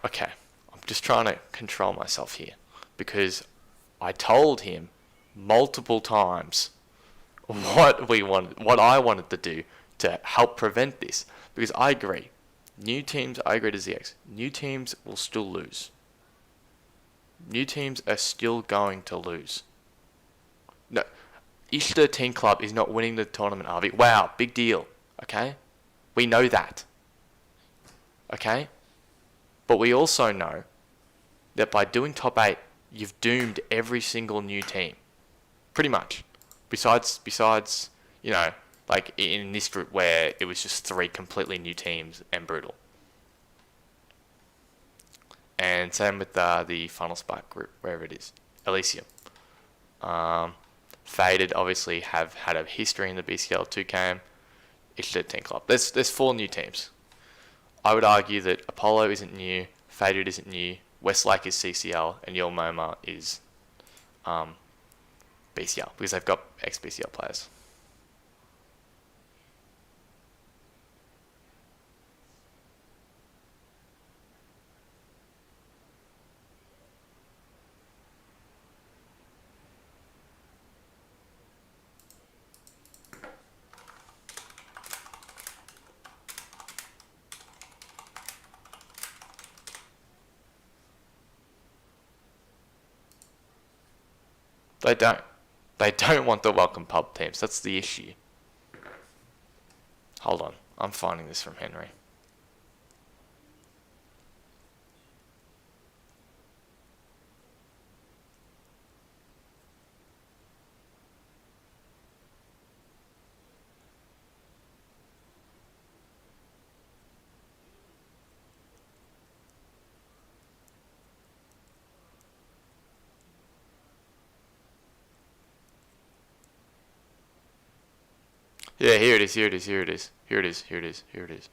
Okay, I'm just trying to control myself here because I told him multiple times what I wanted to do to help prevent this because I agree. New teams, I agree to ZX. New teams will still lose. New teams are still going to lose. No, Ish 13 club is not winning the tournament, Harvey. Wow, big deal. Okay? We know that. Okay? But we also know that by doing top 8, you've doomed every single new team. Pretty much. Besides, you know, like in this group where it was just 3 completely new teams and brutal. And same with the Final Spark group, wherever it is. Elysium. Faded obviously have had a history in the BCL 2KM. It's 13 club. There's 4 new teams. I would argue that Apollo isn't new, Faded isn't new, Westlake is CCL, and Your MoMA is BCL because they've got ex-BCL players. They don't. They don't want the welcome pub teams. That's the issue. Hold on. I'm finding this from Henry. Yeah, here it is, here it is, here it is. Here it is, here it is, here it is.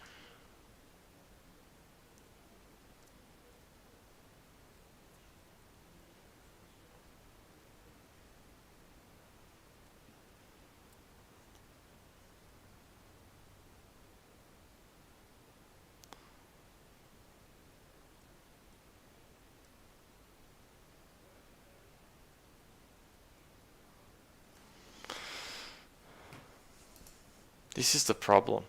This is the problem.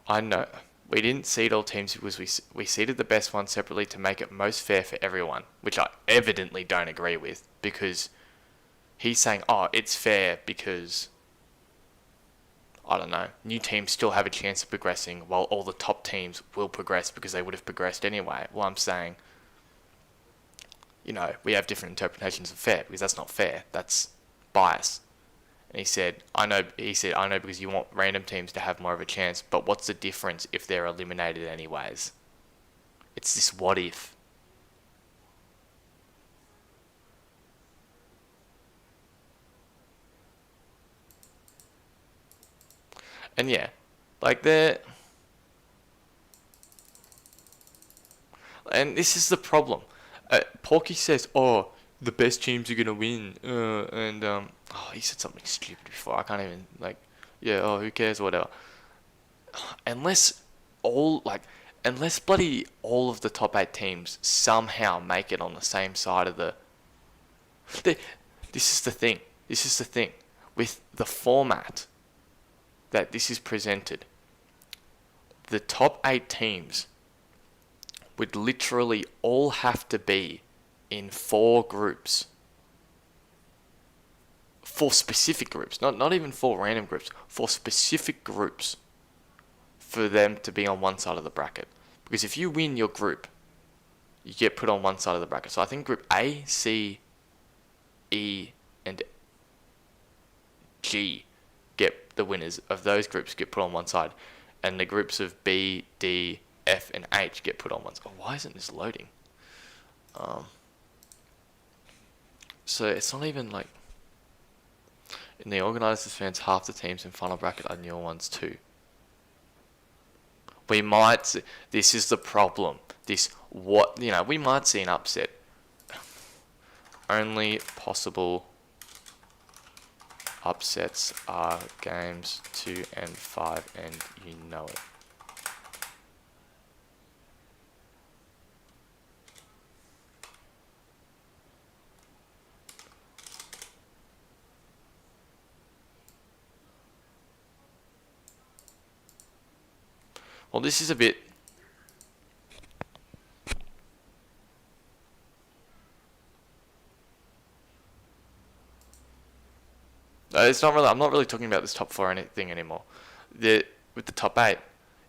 I know we didn't seed all teams because we seeded the best ones separately to make it most fair for everyone, which I evidently don't agree with because he's saying, oh, it's fair because, I don't know, new teams still have a chance of progressing while all the top teams will progress because they would have progressed anyway. Well, I'm saying, you know, we have different interpretations of fair because that's not fair. That's bias. And he said, I know because you want random teams to have more of a chance, but what's the difference if they're eliminated anyways? It's this what if. And yeah, like they're... And this is the problem. Porky says, oh, the best teams are going to win. He said something stupid before. I can't even, like, yeah, oh, who cares, whatever. Unless bloody all of the top 8 teams somehow make it on the same side of this is the thing. This is the thing. With the format that this is presented, the top 8 teams would literally all have to be in 4 groups. 4 specific groups, not even 4 random groups, 4 specific groups for them to be on one side of the bracket. Because if you win your group, you get put on one side of the bracket. So I think group A, C, E, and G get the winners of those groups get put on one side. And the groups of B, D, F, and H get put on one side. Oh, why isn't this loading? So it's not even like... In the organisers' fans, half the teams in final bracket are new ones too. We might... This is the problem. We might see an upset. Only possible upsets are games 2 and 5, and you know it. Well, this is a bit... it's not really. I'm not really talking about this top four anything anymore. With the top eight,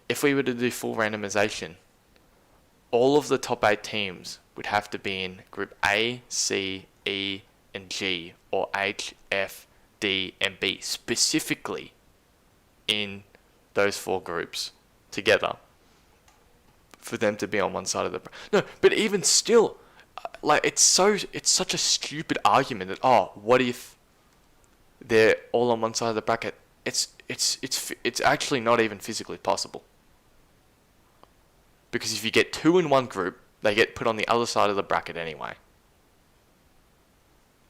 if we were to do full randomization, all of the top eight teams would have to be in Group A, C, E, and G, or H, F, D, and B, specifically in those four groups together for them to be on one side of the no. But even still, like it's such a stupid argument that what if they're all on one side of the bracket? It's actually not even physically possible. Because if you get two in one group, they get put on the other side of the bracket anyway.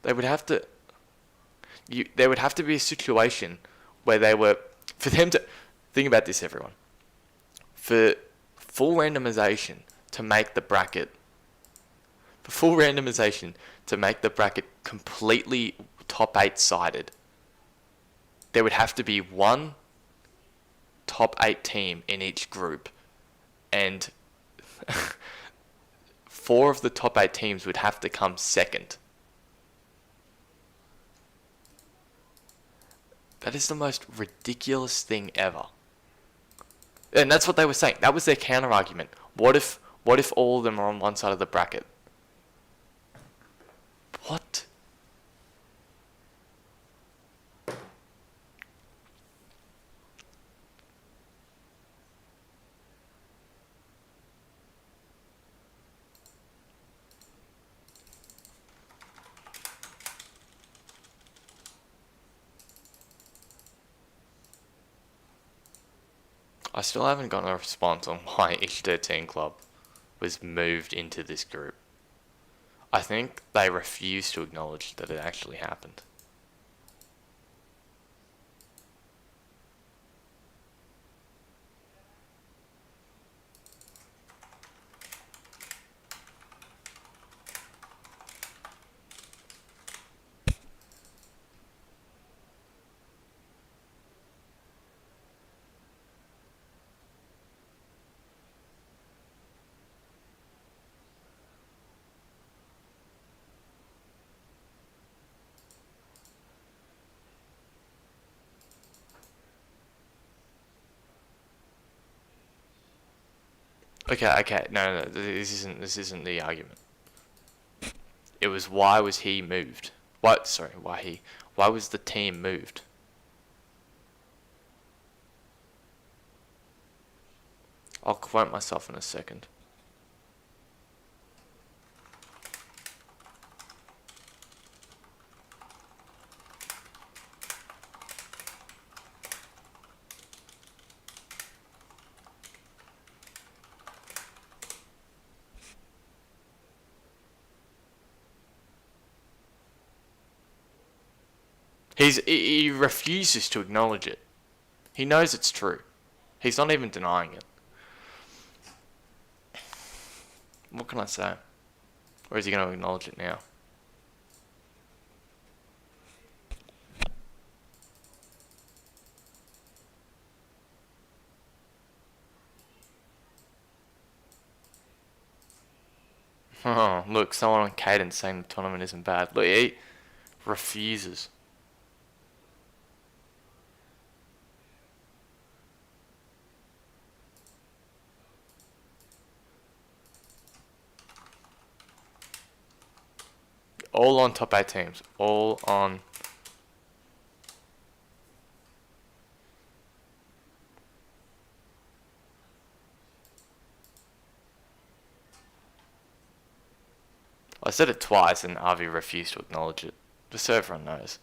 There would have to be a situation where for them to think about this, everyone. For full randomization to make the bracket completely top 8 sided, there would have to be one top 8 team in each group, and 4 of the top 8 teams would have to come second. That is the most ridiculous thing ever. And that's what they were saying. That was their counter argument. What if all of them are on one side of the bracket? What? I still haven't gotten a response on why each 13 club was moved into this group. I think they refuse to acknowledge that it actually happened. Okay, no, this isn't the argument. It was why was he moved? Why was the team moved? I'll quote myself in a second. He refuses to acknowledge it. He knows it's true. He's not even denying it. What can I say? Or is he going to acknowledge it now? Oh, look, someone on Cadence saying the tournament isn't bad. Look, he refuses. All on top 8 teams. All on... I said it twice and Avi refused to acknowledge it. Just so everyone knows.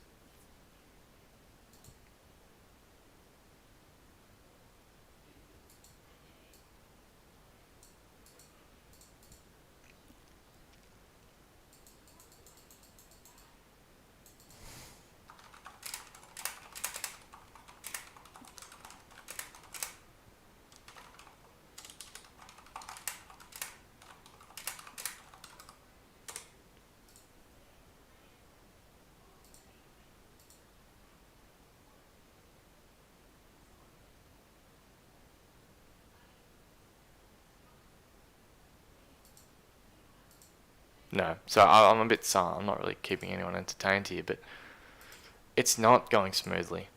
No, so I'm a bit I'm not really keeping anyone entertained here, but it's not going smoothly.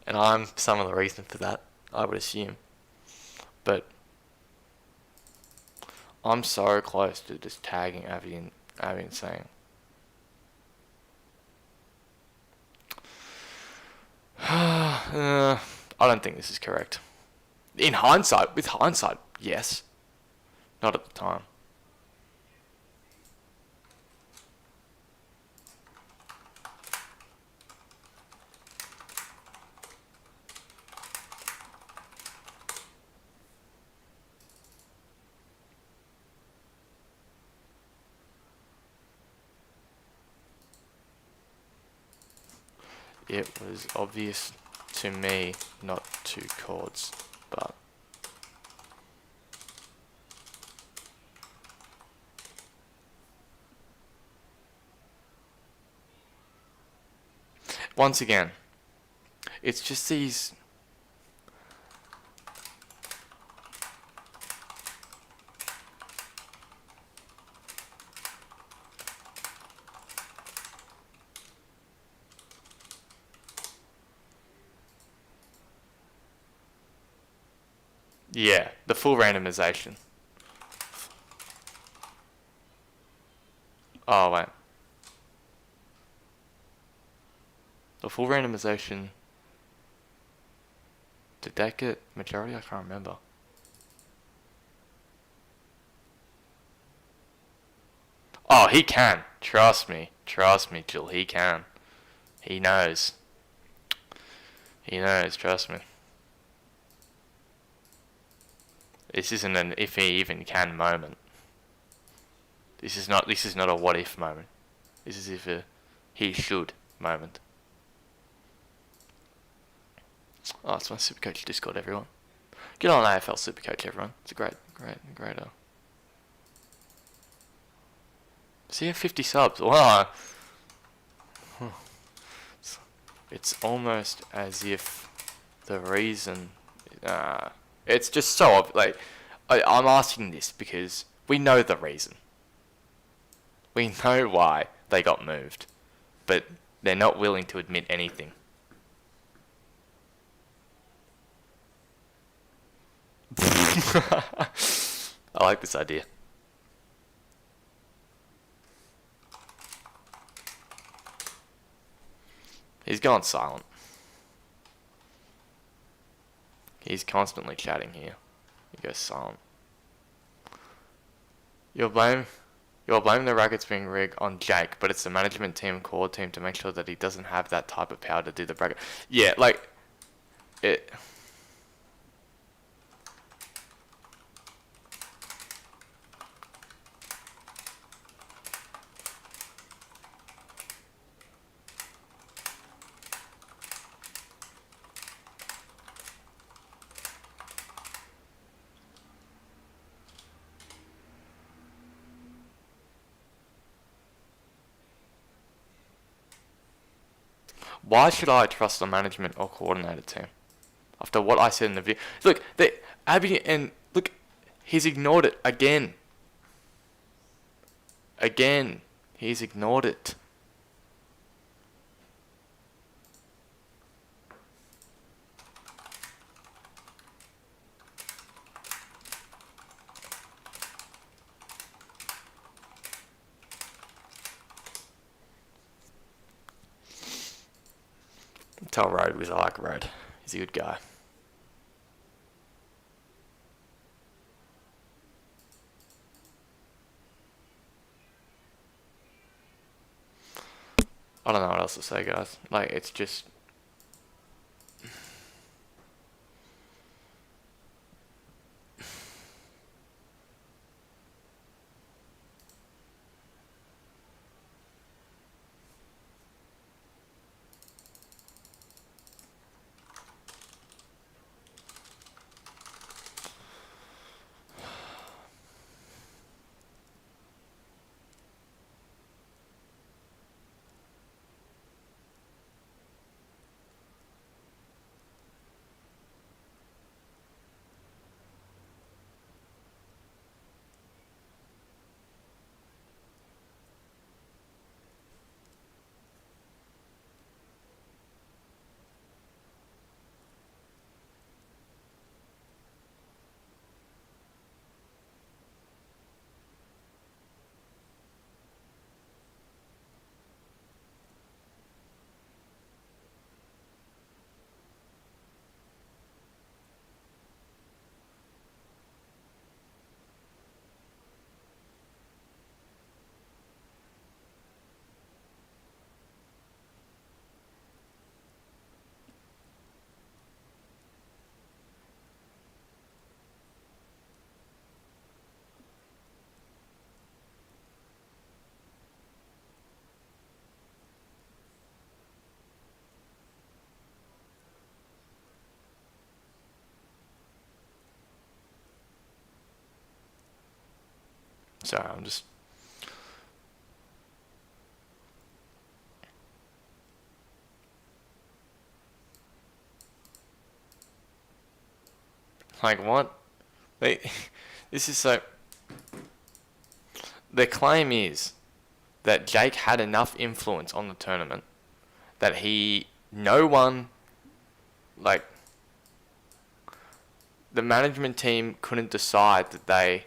And I'm some of the reason for that, I would assume. But I'm so close to just tagging Abby and saying, I don't think this is correct. In hindsight, with hindsight, yes. Not at the time. It was obvious to me, not to chords, but once again, it's just these. Yeah, the full randomization. Oh, wait. The full randomization. Did that get majority? I can't remember. Oh, he can. Trust me. Trust me, Jill. He can. He knows. He knows. Trust me. This isn't an if he even can moment. This is not a what if moment. This is if a he should moment. Oh, it's my Supercoach Discord, everyone. Get on AFL Supercoach, everyone. It's a great. See, 50 subs. Wow. It's almost as if the reason. It's just so like. I'm asking this because we know the reason. We know why they got moved, but they're not willing to admit anything. I like this idea. He's gone silent. He's constantly chatting here. He goes silent. You're blaming the brackets being rigged on Jake, but it's the management team and core team to make sure that he doesn't have that type of power to do the bracket. Yeah, like it. Why should I trust the management or coordinator team? After what I said in the video. Look, Abby and look, he's ignored it again. Again, he's ignored it. Tell Road because I like Road. He's a good guy. I don't know what else to say, guys. Like, it's just. Sorry, I'm just... Like, what? They... This is so... The claim is that Jake had enough influence on the tournament that no one, like, the management team couldn't decide that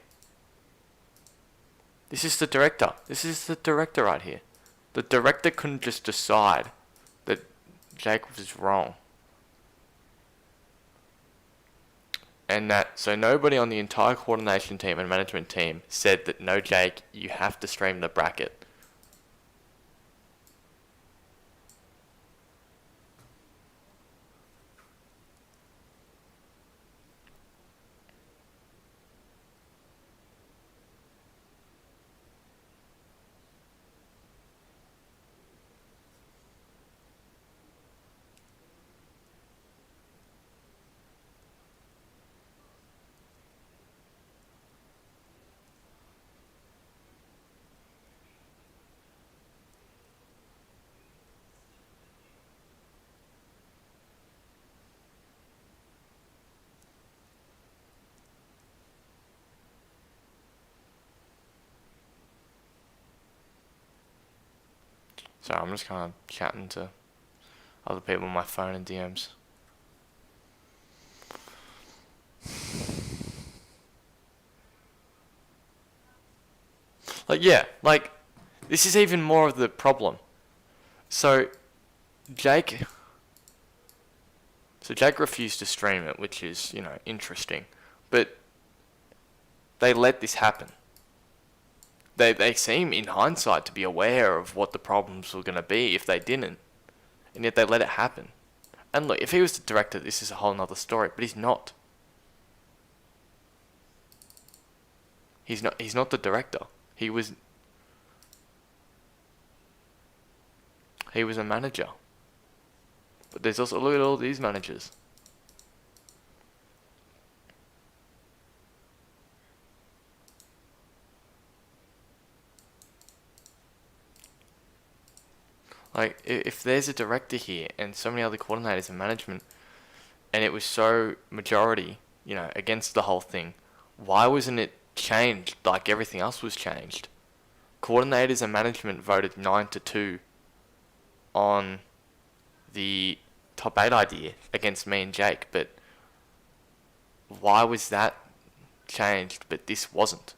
this is the director. This is the director right here. The director couldn't just decide that Jake was wrong. And so nobody on the entire coordination team and management team said that, no, Jake, you have to stream the bracket. So I'm just kind of chatting to other people on my phone and DMs. Like, yeah, like, this is even more of the problem. So Jake refused to stream it, which is, interesting. But they let this happen. They seem, in hindsight, to be aware of what the problems were going to be if they didn't. And yet they let it happen. And look, if he was the director, this is a whole nother story. But he's not. He's not the director. He was a manager. But there's also, look at all these managers. Like, if there's a director here and so many other coordinators and management, and it was so majority, against the whole thing, why wasn't it changed like everything else was changed? Coordinators and management voted 9-2 on the top 8 idea against me and Jake, but why was that changed but this wasn't?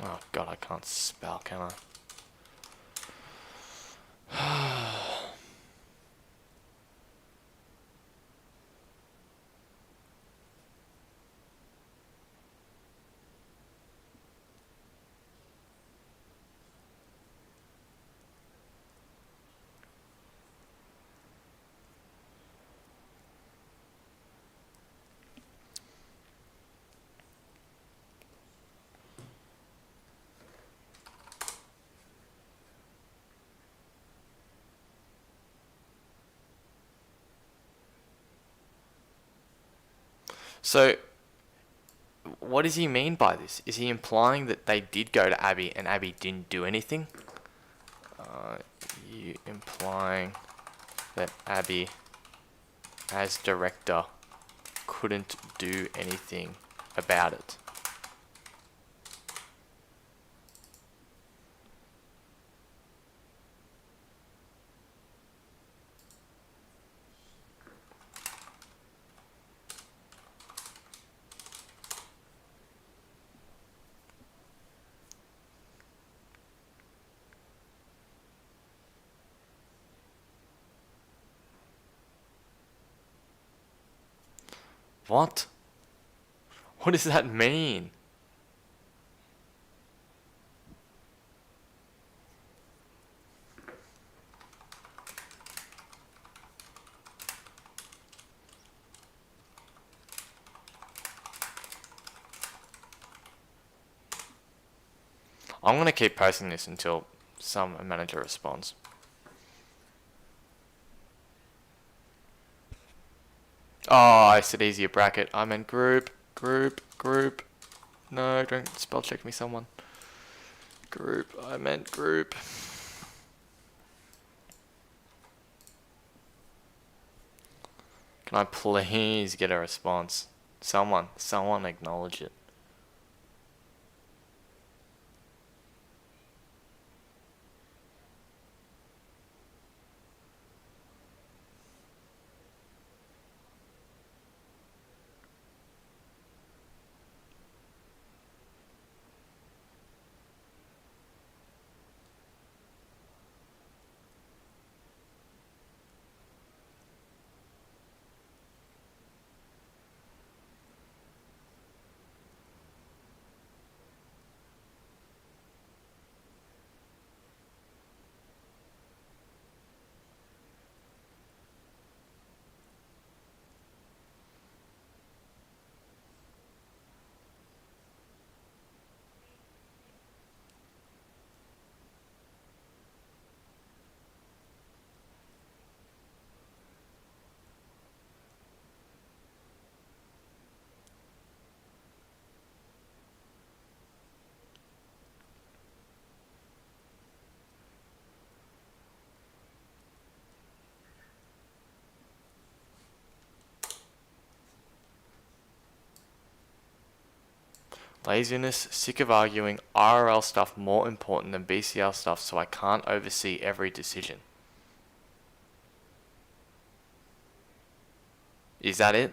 Oh god, I can't spell, can I? So, what does he mean by this? Is he implying that they did go to Abby and Abby didn't do anything? You implying that Abby, as director, couldn't do anything about it? What? What does that mean? I'm going to keep posting this until some manager responds. Oh, I said easier bracket. I meant group. No, don't spell check me, someone. Group. I meant group. Can I please get a response? Someone acknowledge it. Laziness, sick of arguing RL stuff more important than BCL stuff, so I can't oversee every decision. Is that it?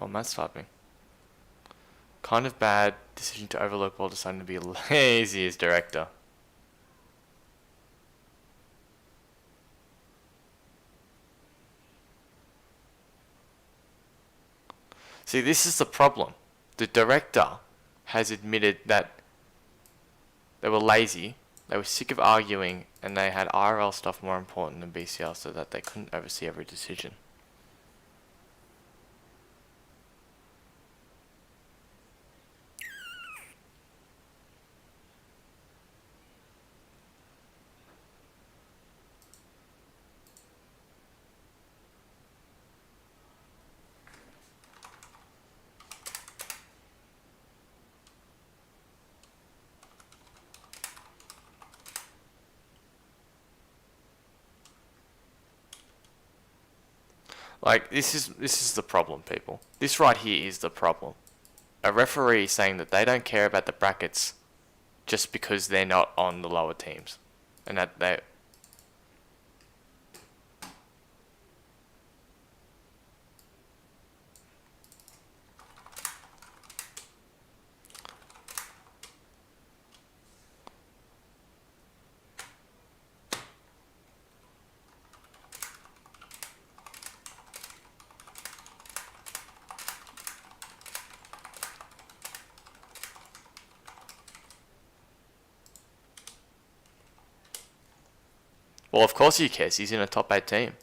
Oh, Matt's typing. Kind of bad decision to overlook while deciding to be lazy as director. See, this is the problem. The director has admitted that they were lazy, they were sick of arguing, and they had RL stuff more important than BCL, so that they couldn't oversee every decision. Like, this is the problem, people. This right here is the problem. A referee saying that they don't care about the brackets just because they're not on the lower teams, and that they. Well, of course he cares. He's in a top 8 team.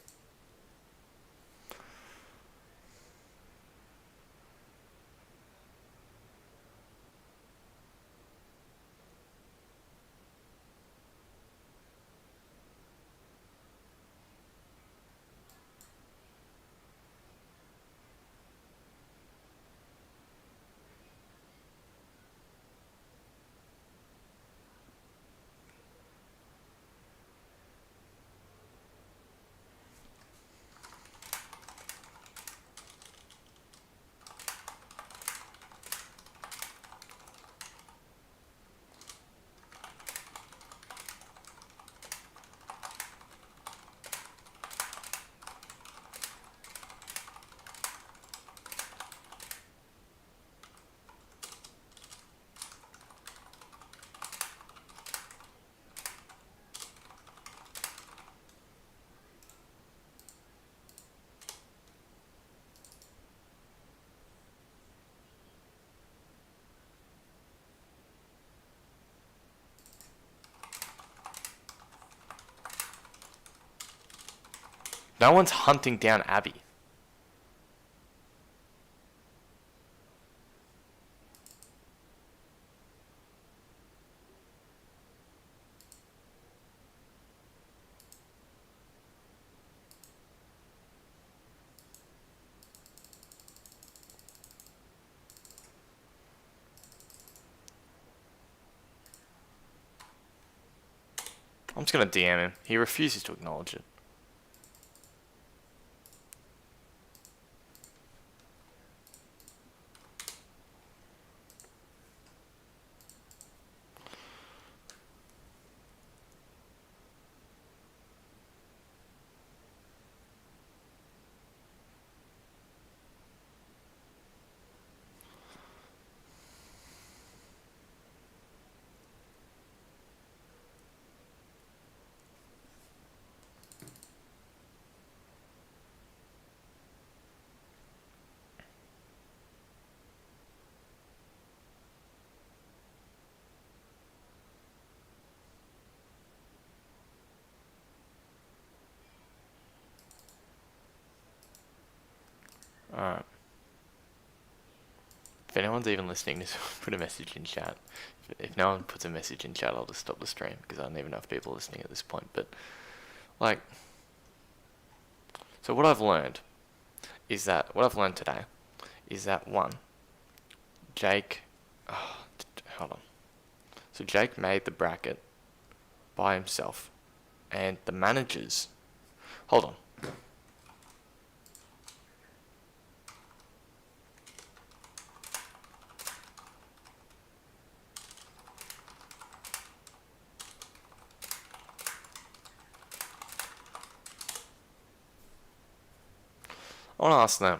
No one's hunting down Abby. I'm just gonna DM him. He refuses to acknowledge it. Alright. If anyone's even listening, just put a message in chat. If no one puts a message in chat, I'll just stop the stream, because I don't even know if people are listening at this point. But, like, so what I've learned today is that one, Jake, hold on. So Jake made the bracket by himself, and the managers, hold on. I want to ask them.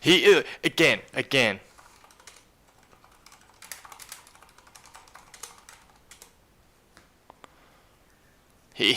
He again. He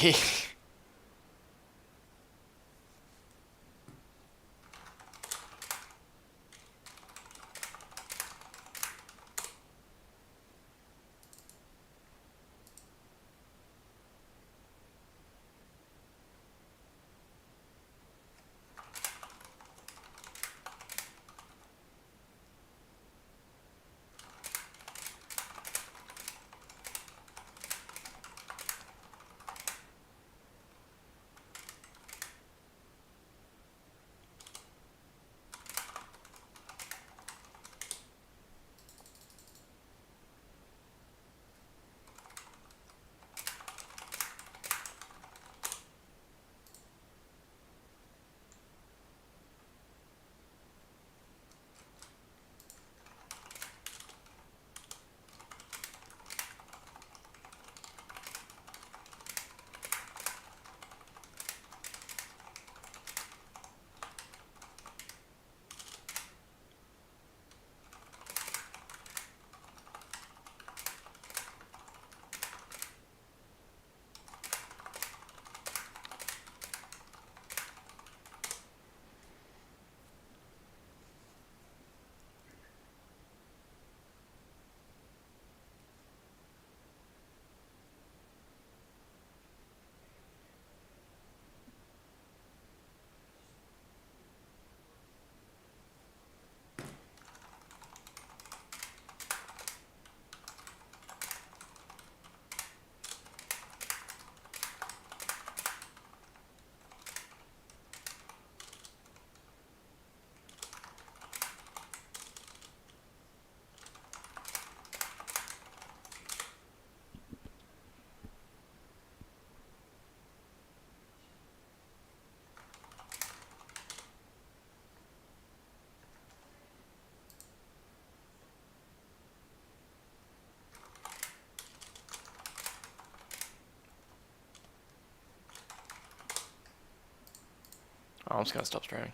I'm just gonna stop streaming.